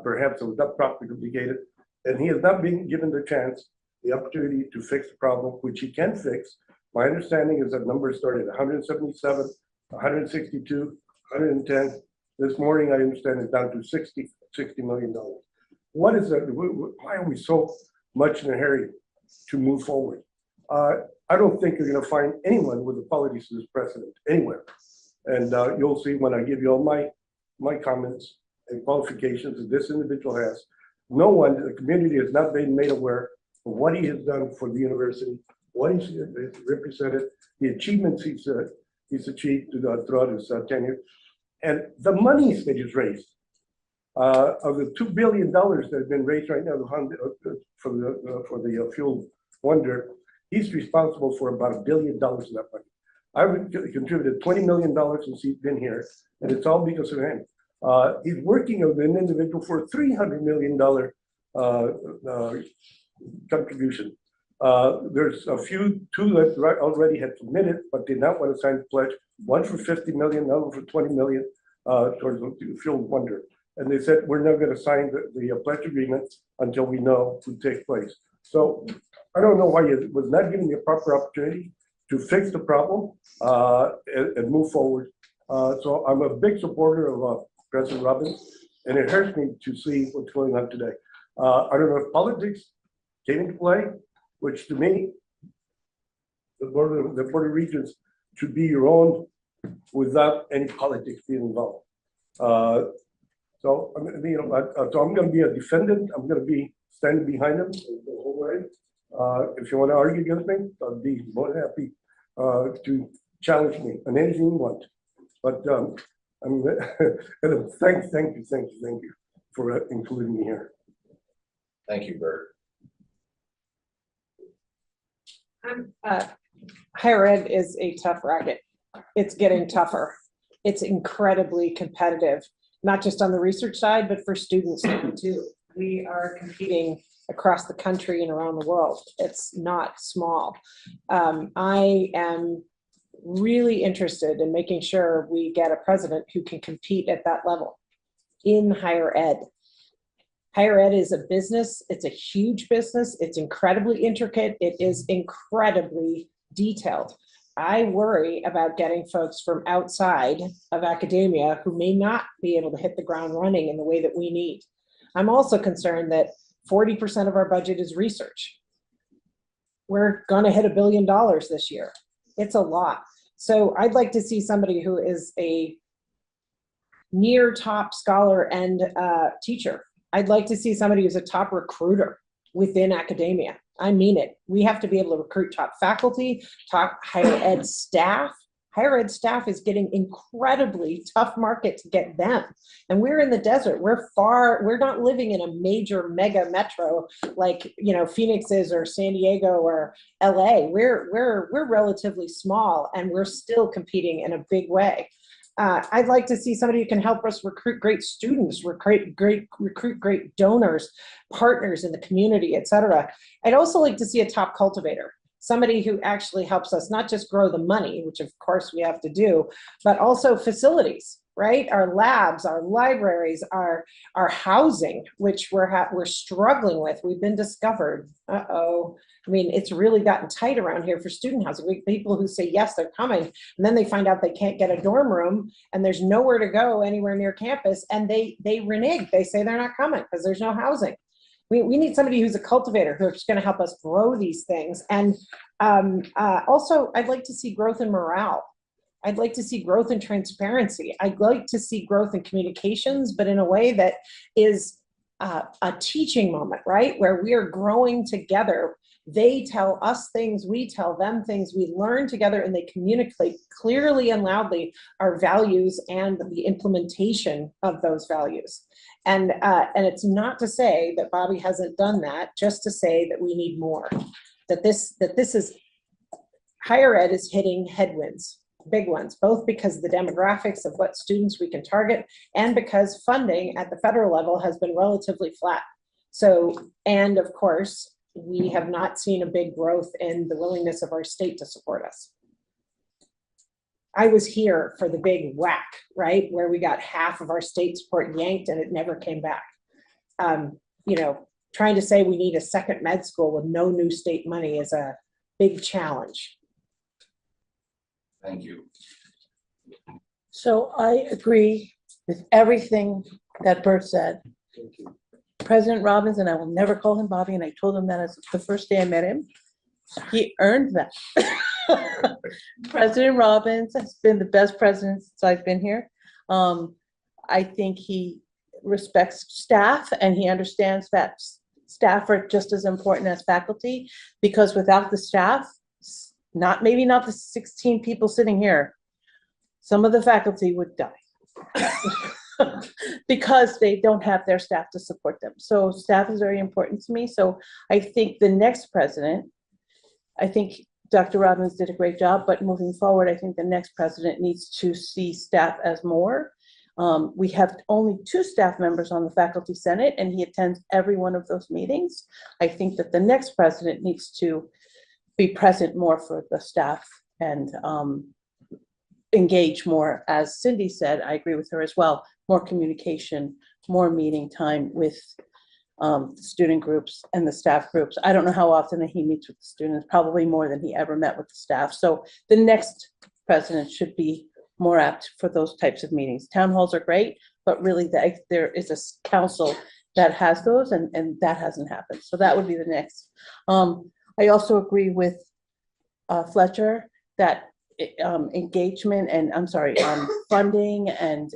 Perhaps it was not properly communicated, and he has not been given the chance, the opportunity to fix the problem, which he can fix. My understanding is that numbers started at 177, 162, 110. This morning, I understand it's down to $60 million. What is that? Why are we so much in a hurry to move forward? I don't think you're going to find anyone with the qualities of this president anywhere. And you'll see when I give you all my comments and qualifications that this individual has. No one, the community has not been made aware of what he has done for the university, what he's represented, the achievements he's achieved throughout his tenure, and the monies that he's raised. Of the $2 billion that have been raised right now for the Fuel Wonder, he's responsible for about $1 billion of that money. I've contributed $20 million since he's been here, and it's all because of him. He's working with an individual for a $300 million contribution. There's two that already had committed, but did not want to sign the pledge. One for $50 million, another for $20 million towards the Fuel Wonder. And they said, we're not going to sign the pledge agreement until we know what takes place. So I don't know why you was not given the proper opportunity to fix the problem and move forward. So I'm a big supporter of President Robbins, and it hurts me to see what's going on today. I don't know if politics came into play, which to me, the Board of Regents should be your own without any politics being involved. So I'm going to be, so I'm going to be a defendant. I'm going to be standing behind them the whole way. If you want to argue against me, I'd be more than happy to challenge me on anything you want. But I'm and thank you for including me here. Thank you, Bert. Higher ed is a tough racket. It's getting tougher. It's incredibly competitive, not just on the research side, but for students too. We are competing across the country and around the world. It's not small. I am really interested in making sure we get a president who can compete at that level in higher ed. Higher ed is a business. It's a huge business. It's incredibly intricate. It is incredibly detailed. I worry about getting folks from outside of academia who may not be able to hit the ground running in the way that we need. I'm also concerned that 40% of our budget is research. We're going to hit $1 billion this year. It's a lot. So I'd like to see somebody who is a near top scholar and teacher. I'd like to see somebody who's a top recruiter within academia. I mean it. We have to be able to recruit top faculty, top higher ed staff. Higher ed staff is getting incredibly tough market to get them. And we're in the desert. We're not living in a major mega metro like, you know, Phoenix is or San Diego or LA. We're relatively small and we're still competing in a big way. I'd like to see somebody who can help us recruit great students, recruit great donors, partners in the community, et cetera. I'd also like to see a top cultivator, somebody who actually helps us not just grow the money, which of course we have to do, but also facilities, right? Our labs, our libraries, our housing, which we're struggling with. We've been discovered. I mean, it's really gotten tight around here for student housing. We have people who say, yes, they're coming. And then they find out they can't get a dorm room and there's nowhere to go anywhere near campus. And they renege. They say they're not coming because there's no housing. We need somebody who's a cultivator who's going to help us grow these things. And also, I'd like to see growth in morale. I'd like to see growth in transparency. I'd like to see growth in communications, but in a way that is a teaching moment, right? Where we are growing together. They tell us things, we tell them things, we learn together, and they communicate clearly and loudly our values and the implementation of those values. And it's not to say that Bobby hasn't done that, just to say that we need more. That this is, higher ed is hitting headwinds, big ones, both because of the demographics of what students we can target and because funding at the federal level has been relatively flat. So, and of course, we have not seen a big growth in the willingness of our state to support us. I was here for the big whack, right? Where we got half of our state support yanked and it never came back. You know, trying to say we need a second med school with no new state money is a big challenge. Thank you. So I agree with everything that Bert said. Thank you. President Robbins, and I will never call him Bobby, and I told him that as the first day I met him. He earned that. President Robbins has been the best president since I've been here. I think he respects staff and he understands that staff are just as important as faculty, because without the staff, maybe not the 16 people sitting here, some of the faculty would die. Because they don't have their staff to support them. So staff is very important to me. So I think the next president, I think Dr. Robbins did a great job, but moving forward, I think the next president needs to see staff as more. We have only 2 staff members on the faculty senate and he attends every one of those meetings. I think that the next president needs to be present more for the staff and engage more. As Cindy said, I agree with her as well, more communication, more meeting time with the student groups and the staff groups. I don't know how often that he meets with the students, probably more than he ever met with the staff. So the next president should be more apt for those types of meetings. Town halls are great, but really there is a council that has those, and that hasn't happened. So that would be the next. I also agree with Fletcher that engagement and, I'm sorry, funding and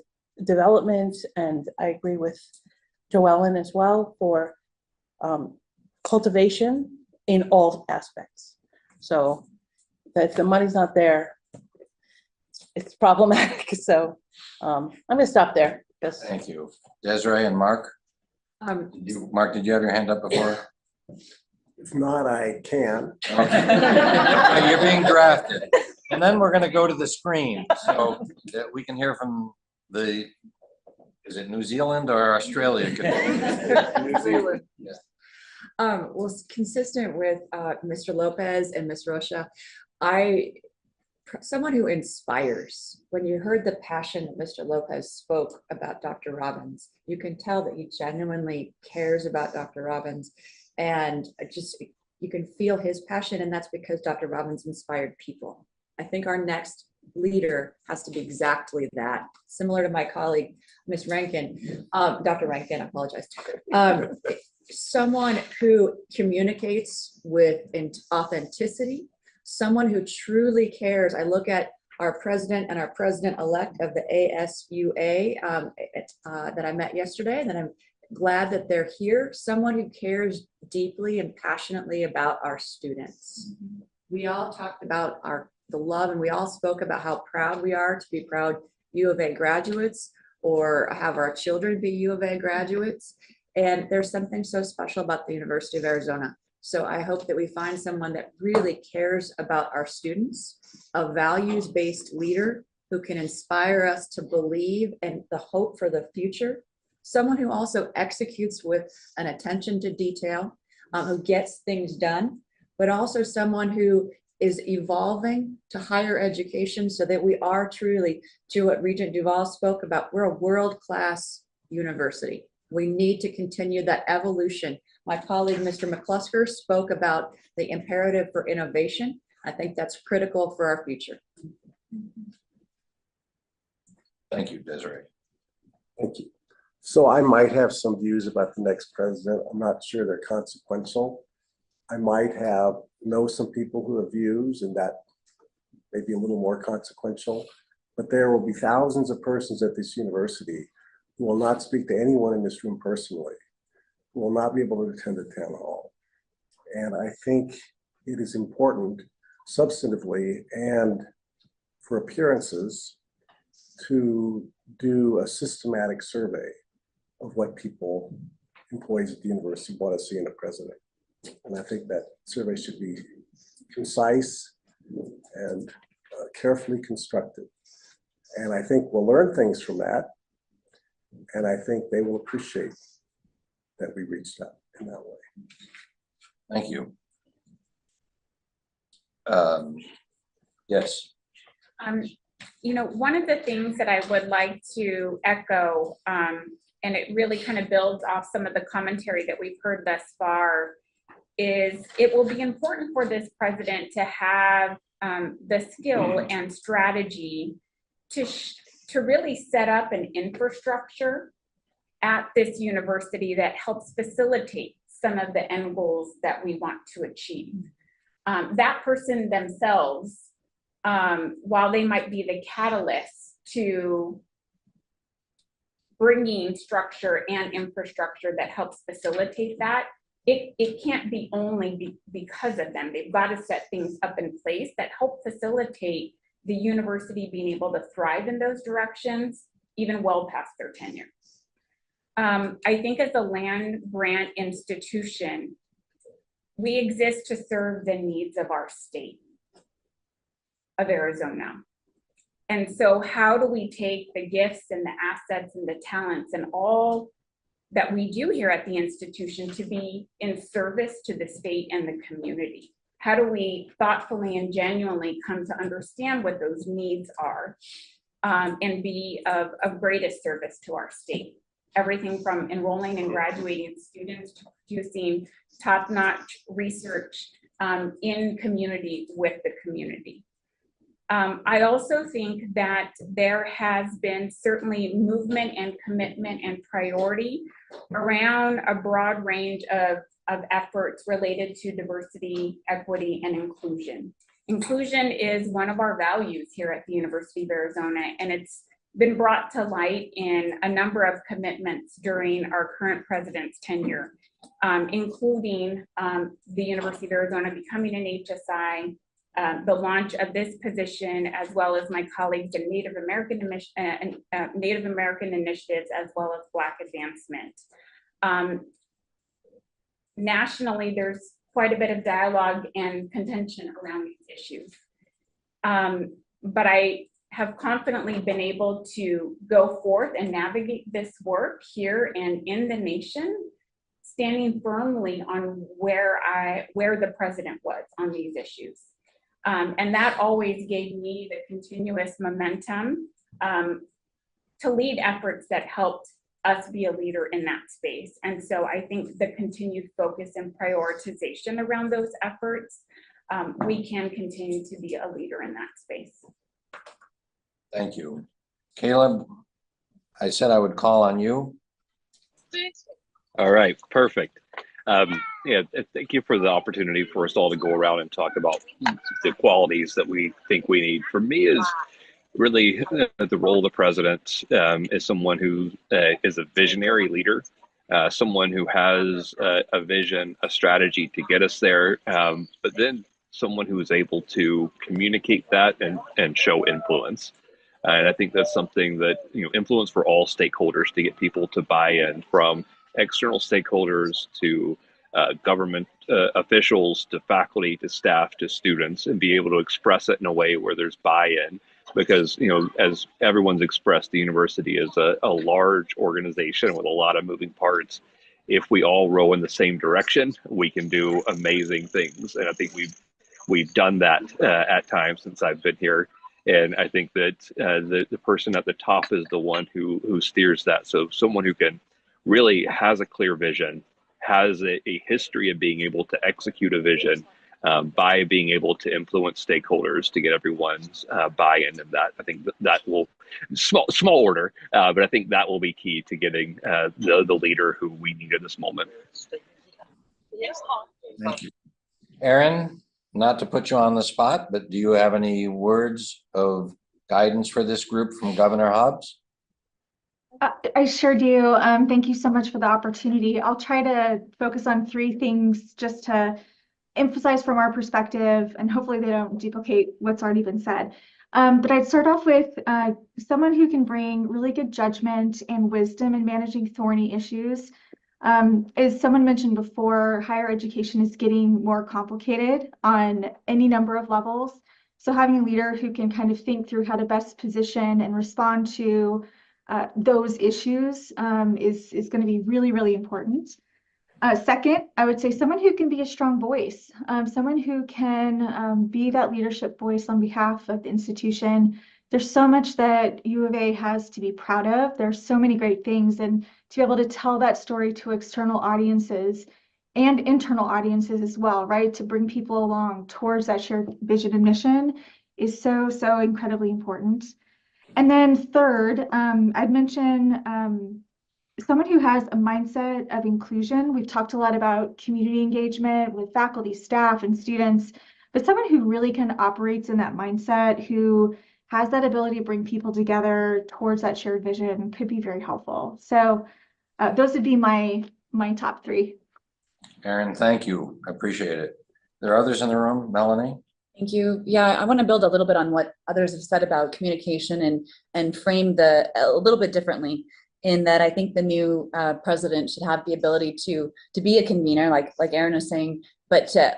development, and I agree with Joellen as well for cultivation in all aspects. So that the money's not there, it's problematic. So I'm gonna stop there. Yes. Thank you. Desiree and Mark? Mark, did you have your hand up before? If not, I can. Okay. You're being drafted. And then we're gonna go to the screen so that we can hear from the, is it New Zealand or Australia? New Zealand. Yeah. Well, consistent with Mr. Lopez and Ms. Rocha, someone who inspires. When you heard the passion that Mr. Lopez spoke about Dr. Robbins, you can tell that he genuinely cares about Dr. Robbins, and just you can feel his passion, and that's because Dr. Robbins inspired people. I think our next leader has to be exactly that. Similar to my colleague, Ms. Rankin, Dr. Rankin, I apologize. Someone who communicates with authenticity, someone who truly cares. I look at our president and our president-elect of the ASUA that I met yesterday, and I'm glad that they're here. Someone who cares deeply and passionately about our students. We all talked about the love, and we all spoke about how proud we are to be proud U of A graduates or have our children be U of A graduates. And there's something so special about the University of Arizona. So I hope that we find someone that really cares about our students, a values-based leader who can inspire us to believe in the hope for the future, someone who also executes with an attention to detail, who gets things done, but also someone who is evolving to higher education so that we are truly, to what Regent Duval spoke about, we're a world-class university. We need to continue that evolution. My colleague, Mr. McClusker, spoke about the imperative for innovation. I think that's critical for our future. Thank you, Desiree. Thank you. So I might have some views about the next president. I'm not sure they're consequential. I might know some people who have views, and that may be a little more consequential, but there will be thousands of persons at this university who will not speak to anyone in this room personally, who will not be able to attend a town hall. And I think it is important substantively and for appearances to do a systematic survey of what people, employees at the university, want to see in a president. And I think that survey should be concise and carefully constructed. And I think we'll learn things from that. And I think they will appreciate that we reached out in that way. Thank you. Yes. You know, one of the things that I would like to echo, and it really kind of builds off some of the commentary that we've heard thus far, is it will be important for this president to have the skill and strategy to really set up an infrastructure at this university that helps facilitate some of the end goals that we want to achieve. That person themselves, while they might be the catalyst to bringing structure and infrastructure that helps facilitate that, it can't be only because of them. They've got to set things up in place that help facilitate the university being able to thrive in those directions, even well past their tenure. I think as a land grant institution, we exist to serve the needs of our state of Arizona. And so how do we take the gifts and the assets and the talents and all that we do here at the institution to be in service to the state and the community? How do we thoughtfully and genuinely come to understand what those needs are and be of greatest service to our state? Everything from enrolling and graduating students to producing top-notch research in community with the community. I also think that there has been certainly movement and commitment and priority around a broad range of efforts related to diversity, equity, and inclusion. Inclusion is one of our values here at the University of Arizona, and it's been brought to light in a number of commitments during our current president's tenure, including the University of Arizona becoming an HSI, the launch of this position, as well as my colleagues in Native American initiatives, as well as Black advancement. Nationally, there's quite a bit of dialogue and contention around these issues. But I have confidently been able to go forth and navigate this work here and in the nation, standing firmly on where the president was on these issues. And that always gave me the continuous momentum to lead efforts that helped us be a leader in that space. And so I think the continued focus and prioritization around those efforts, we can continue to be a leader in that space. Thank you. Caleb, I said I would call on you. All right, perfect. Yeah, thank you for the opportunity for us all to go around and talk about the qualities that we think we need. For me, is really the role of the president is someone who is a visionary leader, someone who has a vision, a strategy to get us there, but then someone who is able to communicate that and show influence. And I think that's something that, influence for all stakeholders, to get people to buy in, from external stakeholders to government officials, to faculty, to staff, to students, and be able to express it in a way where there's buy-in. Because, as everyone's expressed, the university is a large organization with a lot of moving parts. If we all row in the same direction, we can do amazing things. And I think we've done that at times since I've been here. And I think that the person at the top is the one who steers that. So someone who can really has a clear vision, has a history of being able to execute a vision by being able to influence stakeholders to get everyone's buy-in, and that I think that will small order, but I think that will be key to getting the leader who we need at this moment. Thank you. Aaron, not to put you on the spot, but do you have any words of guidance for this group from Governor Hobbs? I sure do. Thank you so much for the opportunity. I'll try to focus on 3 things just to emphasize from our perspective, and hopefully they don't duplicate what's already been said. But I'd start off with someone who can bring really good judgment and wisdom in managing thorny issues. As someone mentioned before, higher education is getting more complicated on any number of levels. So having a leader who can kind of think through how to best position and respond to those issues is going to be really, really important. Second, I would say someone who can be a strong voice, someone who can be that leadership voice on behalf of the institution. There's so much that U of A has to be proud of. There's so many great things, and to be able to tell that story to external audiences and internal audiences as well, right? To bring people along towards that shared vision and mission is so, so incredibly important. And then third, I'd mention someone who has a mindset of inclusion. We've talked a lot about community engagement with faculty, staff, and students, but someone who really kind of operates in that mindset, who has that ability to bring people together towards that shared vision, could be very helpful. So those would be my top 3. Aaron, thank you. I appreciate it. There are others in the room. Melanie? Thank you. Yeah, I want to build a little bit on what others have said about communication and frame a little bit differently, in that I think the new president should have the ability to be a convener, like Aaron is saying, but to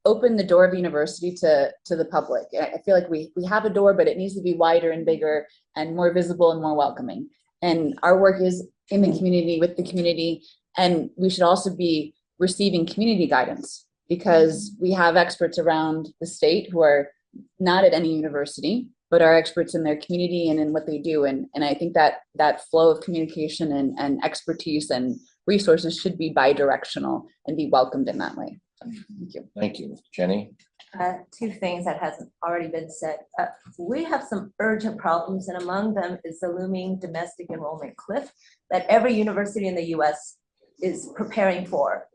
open the door of the university to the public. I feel like we have a door, but it needs to be wider and bigger and more visible and more welcoming. And our work is in the community, with the community, and we should also be receiving community guidance, because we have experts around the state who are not at any university, but are experts in their community and in what they do. And I think that flow of communication and expertise and resources should be bi-directional and be welcomed in that way. So, thank you. Thank you. Jenny? Two things that hasn't already been said. We have some urgent problems, and among them is the looming domestic enrollment cliff that every university in the US is preparing for.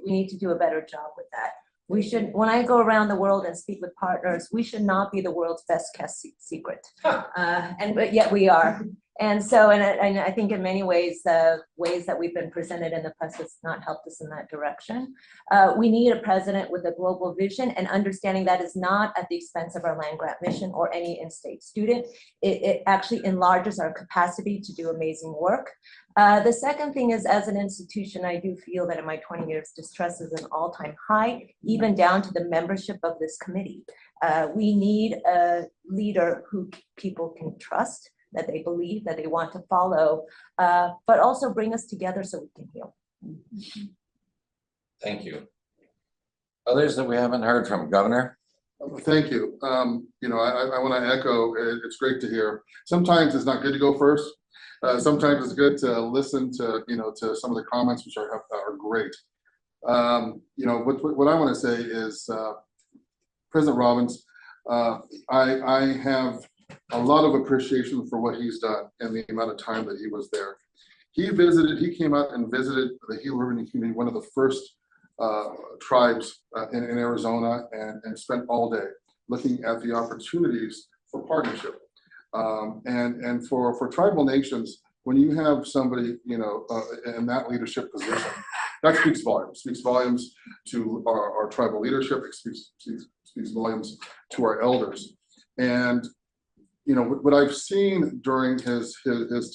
We need to do a better job with that. We should, when I go around the world and speak with partners, we should not be the world's best kept secret. But yet we are. And so, and I think in many ways, ways that we've been presented in the press has not helped us in that direction. We need a president with a global vision and understanding that is not at the expense of our land grant mission or any in-state student. It actually enlarges our capacity to do amazing work. The second thing is, as an institution, I do feel that in my 20 years, distrust is an all-time high, even down to the membership of this committee. We need a leader who people can trust, that they believe, that they want to follow, but also bring us together so we can heal. Thank you. Others that we haven't heard from, Governor? Thank you. You know, I want to echo, it's great to hear. Sometimes it's not good to go first. Sometimes it's good to listen to, you know, to some of the comments, which are great. You know, what I want to say is, President Robbins, I have a lot of appreciation for what he's done and the amount of time that he was there. He came out and visited the Gila River community, one of the first tribes in Arizona, and spent all day looking at the opportunities for partnership. And for tribal nations, when you have somebody, you know, in that leadership position, that speaks volumes. Speaks volumes to our tribal leadership. It speaks volumes to our elders. And you know, what I've seen during his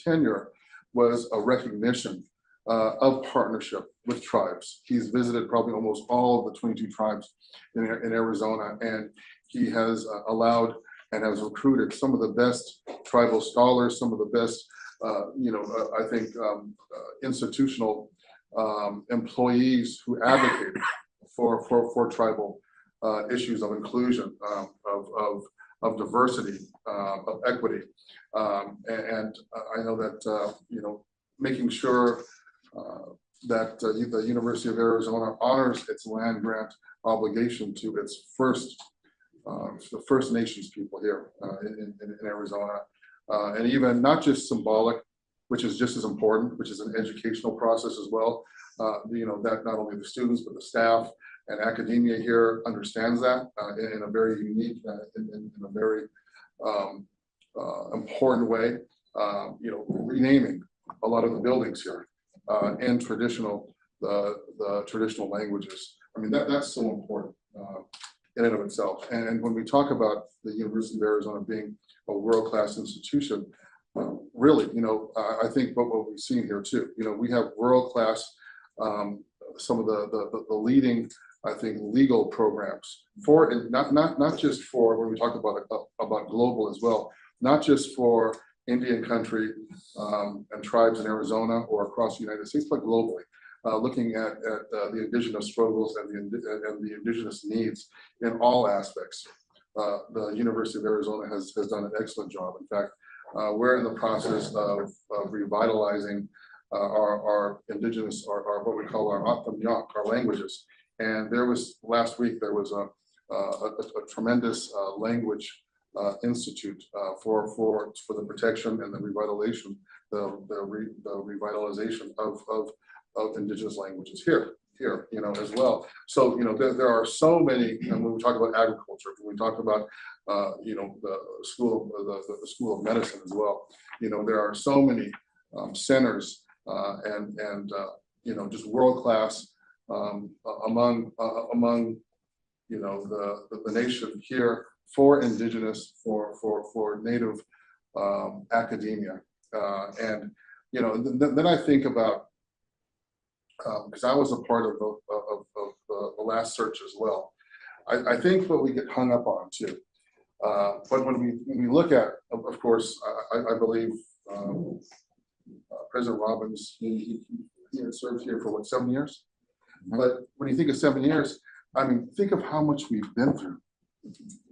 tenure was a recognition of partnership with tribes. He's visited probably almost all of the 22 tribes in Arizona, and he has allowed and has recruited some of the best tribal scholars, some of the best, you know, I think institutional employees who advocate for tribal issues of inclusion, of diversity, of equity, and I know that you know, making sure that the University of Arizona honors its land grant obligation to its the First Nations people here in Arizona, and even not just symbolic, which is just as important, which is an educational process as well. You know, that not only the students but the staff and academia here understands that in a very unique, in a very important way. You know, renaming a lot of the buildings here in the traditional languages. I mean, that's so important in and of itself. And when we talk about the University of Arizona being a world-class institution, really, you know, I think what we've seen here too, you know, we have world-class, some of the leading, I think, legal programs for, and not just for, when we talk about global as well, not just for Indian country and tribes in Arizona or across the United States, but globally, looking at the indigenous struggles and the indigenous needs in all aspects. The University of Arizona has done an excellent job. In fact, we're in the process of revitalizing our indigenous, or what we call our Athamyak, our languages. And there was, last week, there was a tremendous language institute for the protection and the revitalization, the revitalization of indigenous languages here, you know, as well. So, you know, there are so many, and when we talk about agriculture, when we talk about, you know, the school of medicine as well, you know, there are so many centers and you know, just world-class among you know, the nation here for indigenous, for native academia. And you know, then I think about, because I was a part of the last search as well. I think what we get hung up on too, but when we look at, of course, I believe President Robbins, he had served here for what, 7 years? But when you think of 7 years, I mean, think of how much we've been through.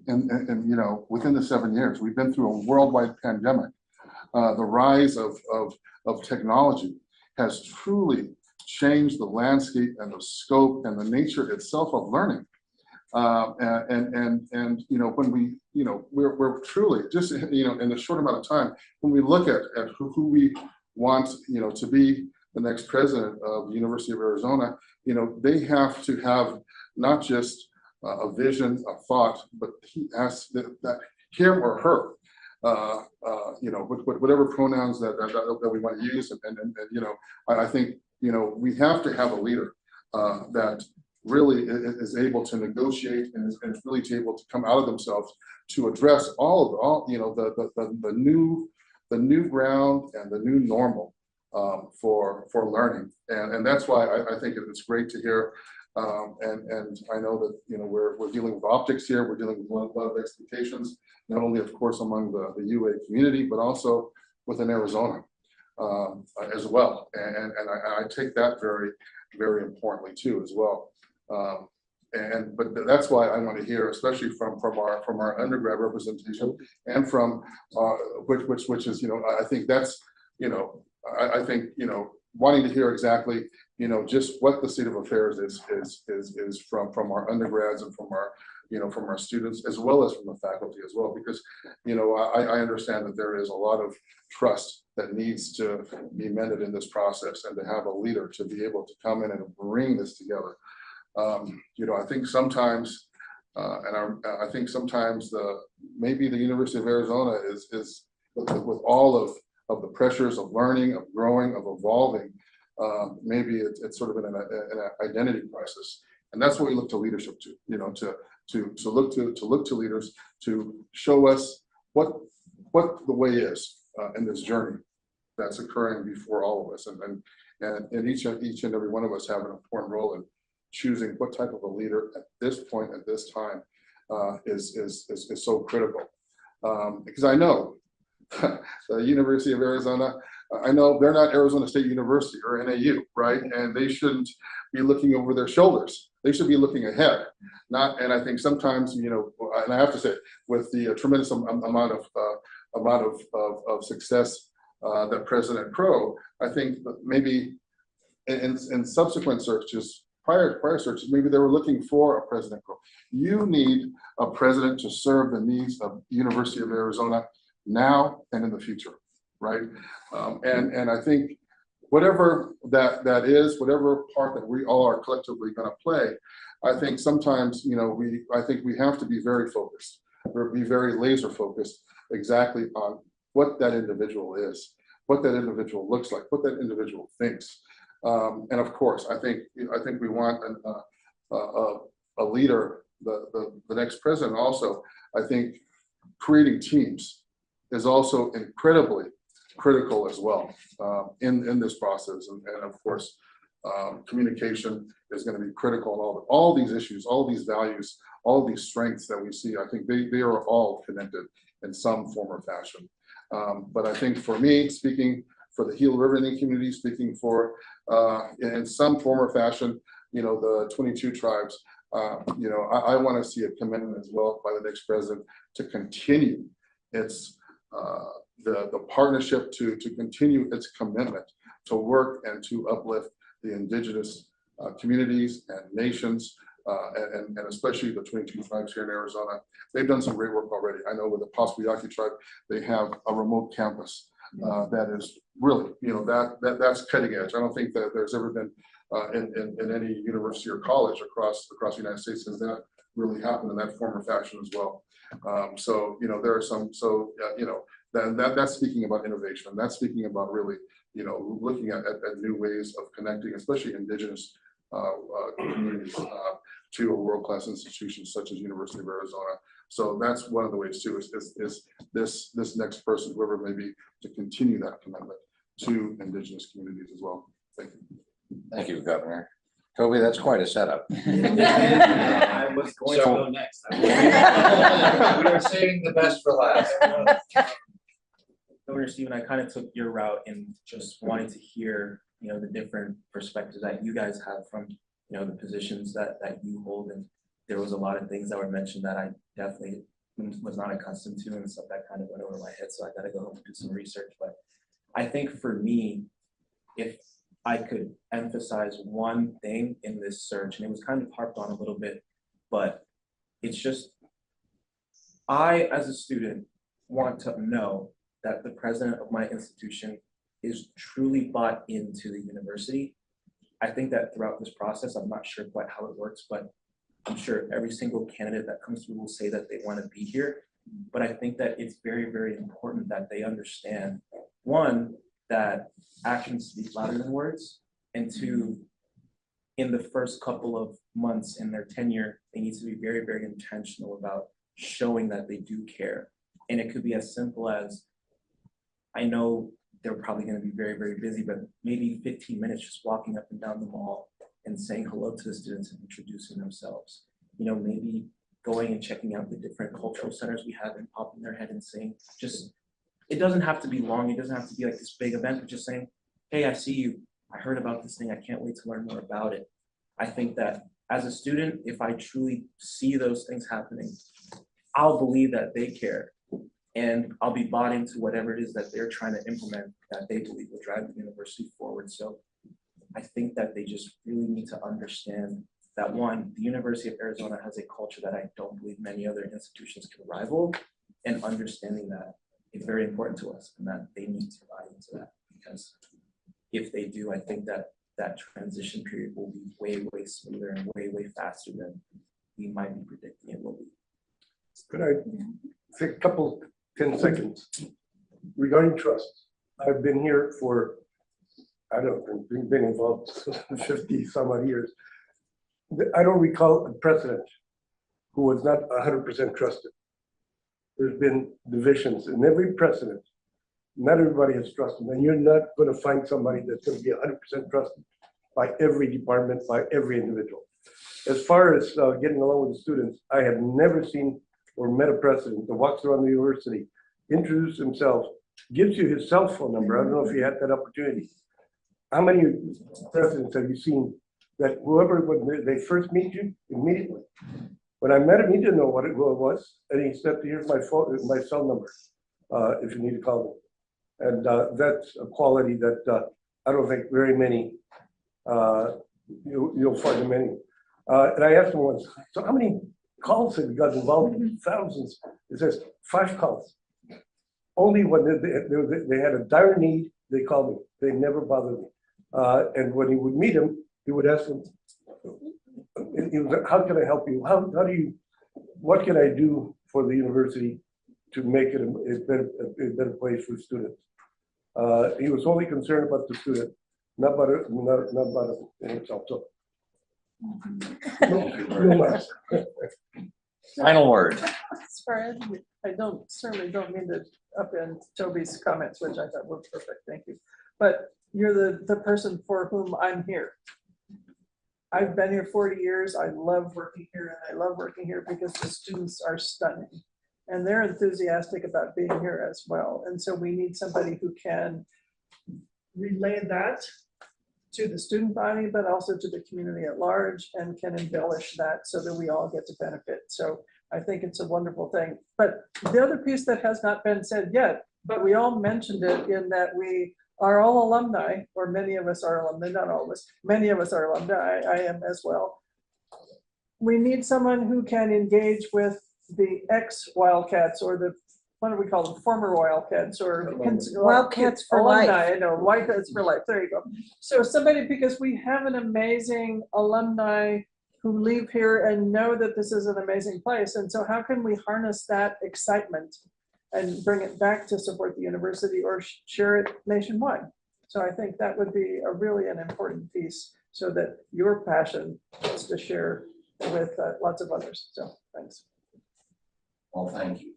And you know, within the 7 years, we've been through a worldwide pandemic. The rise of technology has truly changed the landscape and the scope and the nature itself of learning. And you know, when we, you know, we're truly just, you know, in a short amount of time, when we look at who we want, you know, to be the next president of the University of Arizona, you know, they have to have not just a vision, a thought, but he has that him or her, you know, whatever pronouns that we want to use, and you know, I think, you know, we have to have a leader that really is able to negotiate and is really able to come out of themselves to address all you know, the new ground and the new normal for learning, and that's why I think it's great to hear. And I know that, you know, we're dealing with optics here. We're dealing with a lot of expectations, not only, of course, among the UA community, but also within Arizona as well. And I take that very, very importantly too as well. But that's why I want to hear, especially from our undergrad representation, and from which is, you know, I think that's, you know, I think, you know, wanting to hear exactly, you know, just what the state of affairs is from our undergrads and from our, you know, from our students, as well as from the faculty as well, because, you know, I understand that there is a lot of trust that needs to be mended in this process, and to have a leader to be able to come in and bring this together. You know, I think sometimes, I think sometimes maybe the University of Arizona is with all of the pressures of learning, of growing, of evolving, maybe it's sort of an identity crisis, and that's what we look to leadership to, you know, to look to leaders to show us what the way is in this journey that's occurring before all of us, and each and every one of us have an important role in choosing what type of a leader at this point, at this time, is so critical, because I know the University of Arizona, I know they're not Arizona State University or NAU, right? And they shouldn't be looking over their shoulders. They should be looking ahead. And I think sometimes, you know, and I have to say, with the tremendous amount of success that President Crow, I think maybe in subsequent searches, prior searches, maybe they were looking for a President Crow. You need a president to serve the needs of the University of Arizona now and in the future, right? And I think whatever that is, whatever part that we all are collectively going to play, I think sometimes, you know, I think we have to be very focused, or be very laser focused exactly on what that individual is, what that individual looks like, what that individual thinks. And of course, I think we want a leader, the next president also. I think creating teams is also incredibly critical as well in this process, and of course, communication is going to be critical in all these issues, all these values, all these strengths that we see. I think they are all connected in some form or fashion. But I think for me, speaking for the Gila River Indian community, speaking for in some form or fashion, you know, the 22 tribes, you know, I want to see a commitment as well by the next president to continue its the partnership, to continue its commitment to work and to uplift the indigenous communities and nations, and especially the 22 tribes here in Arizona. They've done some great work already. I know with the Pascua Yaqui tribe, they have a remote campus that is really, you know, that's cutting edge. I don't think that there's ever been in any university or college across the United States has that really happened in that form or fashion as well. So, you know, there are some, so, you know, that's speaking about innovation. That's speaking about really, you know, looking at new ways of connecting, especially indigenous communities to a world-class institution such as University of Arizona. So that's one of the ways too, is this next person, whoever it may be, to continue that commitment to indigenous communities as well. Thank you. Thank you, Governor. Toby, that's quite a setup. I was going to go next. We were saving the best for last. Governor Stephen, I kind of took your route in just wanting to hear, you know, the different perspectives that you guys have from, you know, the positions that you hold. And there was a lot of things that were mentioned that I definitely was not accustomed to, and stuff that kind of went over my head. So I got to go home and do some research. But I think for me, if I could emphasize one thing in this search, and it was kind of harped on a little bit, but It's just, I, as a student, want to know that the president of my institution is truly bought into the university. I think that throughout this process, I'm not sure quite how it works, but I'm sure every single candidate that comes through will say that they want to be here. But I think that it's very, very important that they understand, one, that actions speak louder than words, and two, in the first couple of months in their tenure, they need to be very, very intentional about showing that they do care. And it could be as simple as, I know they're probably going to be very, very busy, but maybe 15 minutes just walking up and down the mall and saying hello to the students and introducing themselves. You know, maybe going and checking out the different cultural centers we have and popping their head and saying, just, it doesn't have to be long. It doesn't have to be like this big event, but just saying, hey, I see you. I heard about this thing. I can't wait to learn more about it. I think that as a student, if I truly see those things happening, I'll believe that they care. And I'll be bought into whatever it is that they're trying to implement that they believe will drive the university forward. So I think that they just really need to understand that, one, the University of Arizona has a culture that I don't believe many other institutions can rival, and understanding that it's very important to us and that they need to buy into that, because if they do, I think that that transition period will be way, way smoother and way, way faster than we might be predicting it will be. Could I take a couple, 10 seconds regarding trust? I've been here for, I don't know, been involved 50 some odd years. I don't recall a president who was not 100% trusted. There's been divisions in every precedent. Not everybody has trusted, and you're not going to find somebody that's going to be 100% trusted by every department, by every individual. As far as getting along with the students, I have never seen or met a president that walks around the university, introduces himself, gives you his cell phone number. I don't know if you had that opportunity. How many presidents have you seen that whoever, when they first meet you, immediately? When I met him, he didn't know what it was, and he said, here's my phone, my cell number, if you need to call me. And that's a quality that I don't think very many, you'll find many. And I asked him once, so how many calls have you got involved in? Thousands. It says 5 calls. Only when they had a dire need, they called me. They never bothered me. And when he would meet him, he would ask him, how can I help you? How do you, what can I do for the university to make it a better place for students? He was only concerned about the student, not about himself. So, no less. Final word. As far as, I certainly don't mean to upend Toby's comments, which I thought were perfect, thank you. But you're the person for whom I'm here. I've been here 40 years. I love working here, and I love working here because the students are stunning. And they're enthusiastic about being here as well. And so we need somebody who can relay that to the student body, but also to the community at large, and can embellish that so that we all get to benefit. So I think it's a wonderful thing. But the other piece that has not been said yet, but we all mentioned it, in that we are all alumni, or many of us are alumni, not all of us, many of us are alumni, I am as well. We need someone who can engage with the ex-Wildcats, or the, what do we call them, former Wildcats, or Wildcats for life. alumni, I know, Wildcats for life, there you go. So somebody, because we have an amazing alumni who leave here and know that this is an amazing place. And so how can we harness that excitement and bring it back to support the university, or share it nationwide? So I think that would be really an important piece, so that your passion is to share with lots of others. So thanks. Well, thank you.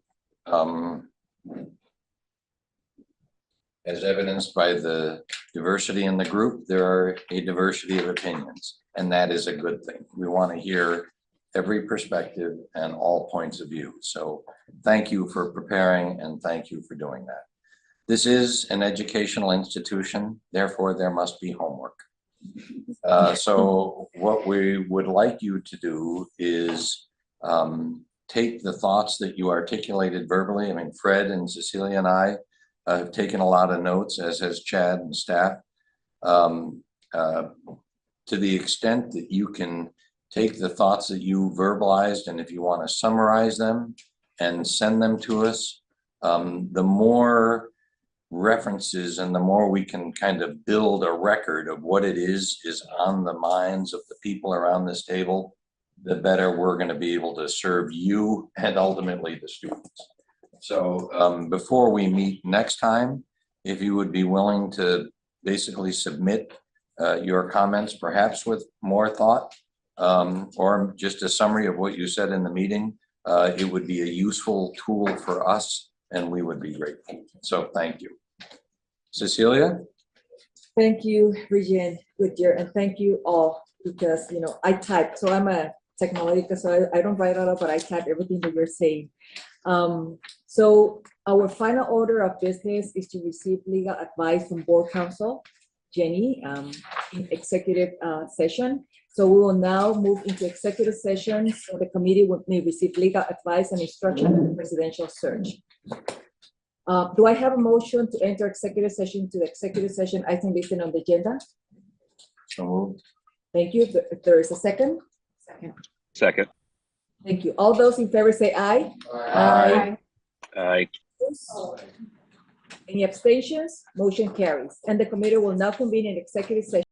As evidenced by the diversity in the group, there are a diversity of opinions, and that is a good thing. We want to hear every perspective and all points of view. So thank you for preparing, and thank you for doing that. This is an educational institution, therefore there must be homework. So what we would like you to do is take the thoughts that you articulated verbally. I mean, Fred and Cecilia and I have taken a lot of notes, as has Chad and staff. To the extent that you can take the thoughts that you verbalized, and if you want to summarize them and send them to us, the more references and the more we can kind of build a record of what it is on the minds of the people around this table, the better we're going to be able to serve you and ultimately the students. So before we meet next time, if you would be willing to basically submit your comments, perhaps with more thought, or just a summary of what you said in the meeting, it would be a useful tool for us and we would be grateful. So thank you. Cecilia? Thank you, Regine Goodyear, and thank you all, because, you know, I type, so I'm a technology, so I don't write a lot, but I type everything that you're saying. So our final order of business is to receive legal advice from board counsel, Jenny, in executive session. So we will now move into executive session, so the committee may receive legal advice and instruction on the presidential search. Do I have a motion to enter executive session to the executive session item listed on the agenda? So moved. Thank you. If there is a second? Second. Thank you. All those in favor say aye. Aye. Aye. Any abstentions? Motion carries. And the committee will now convene in executive session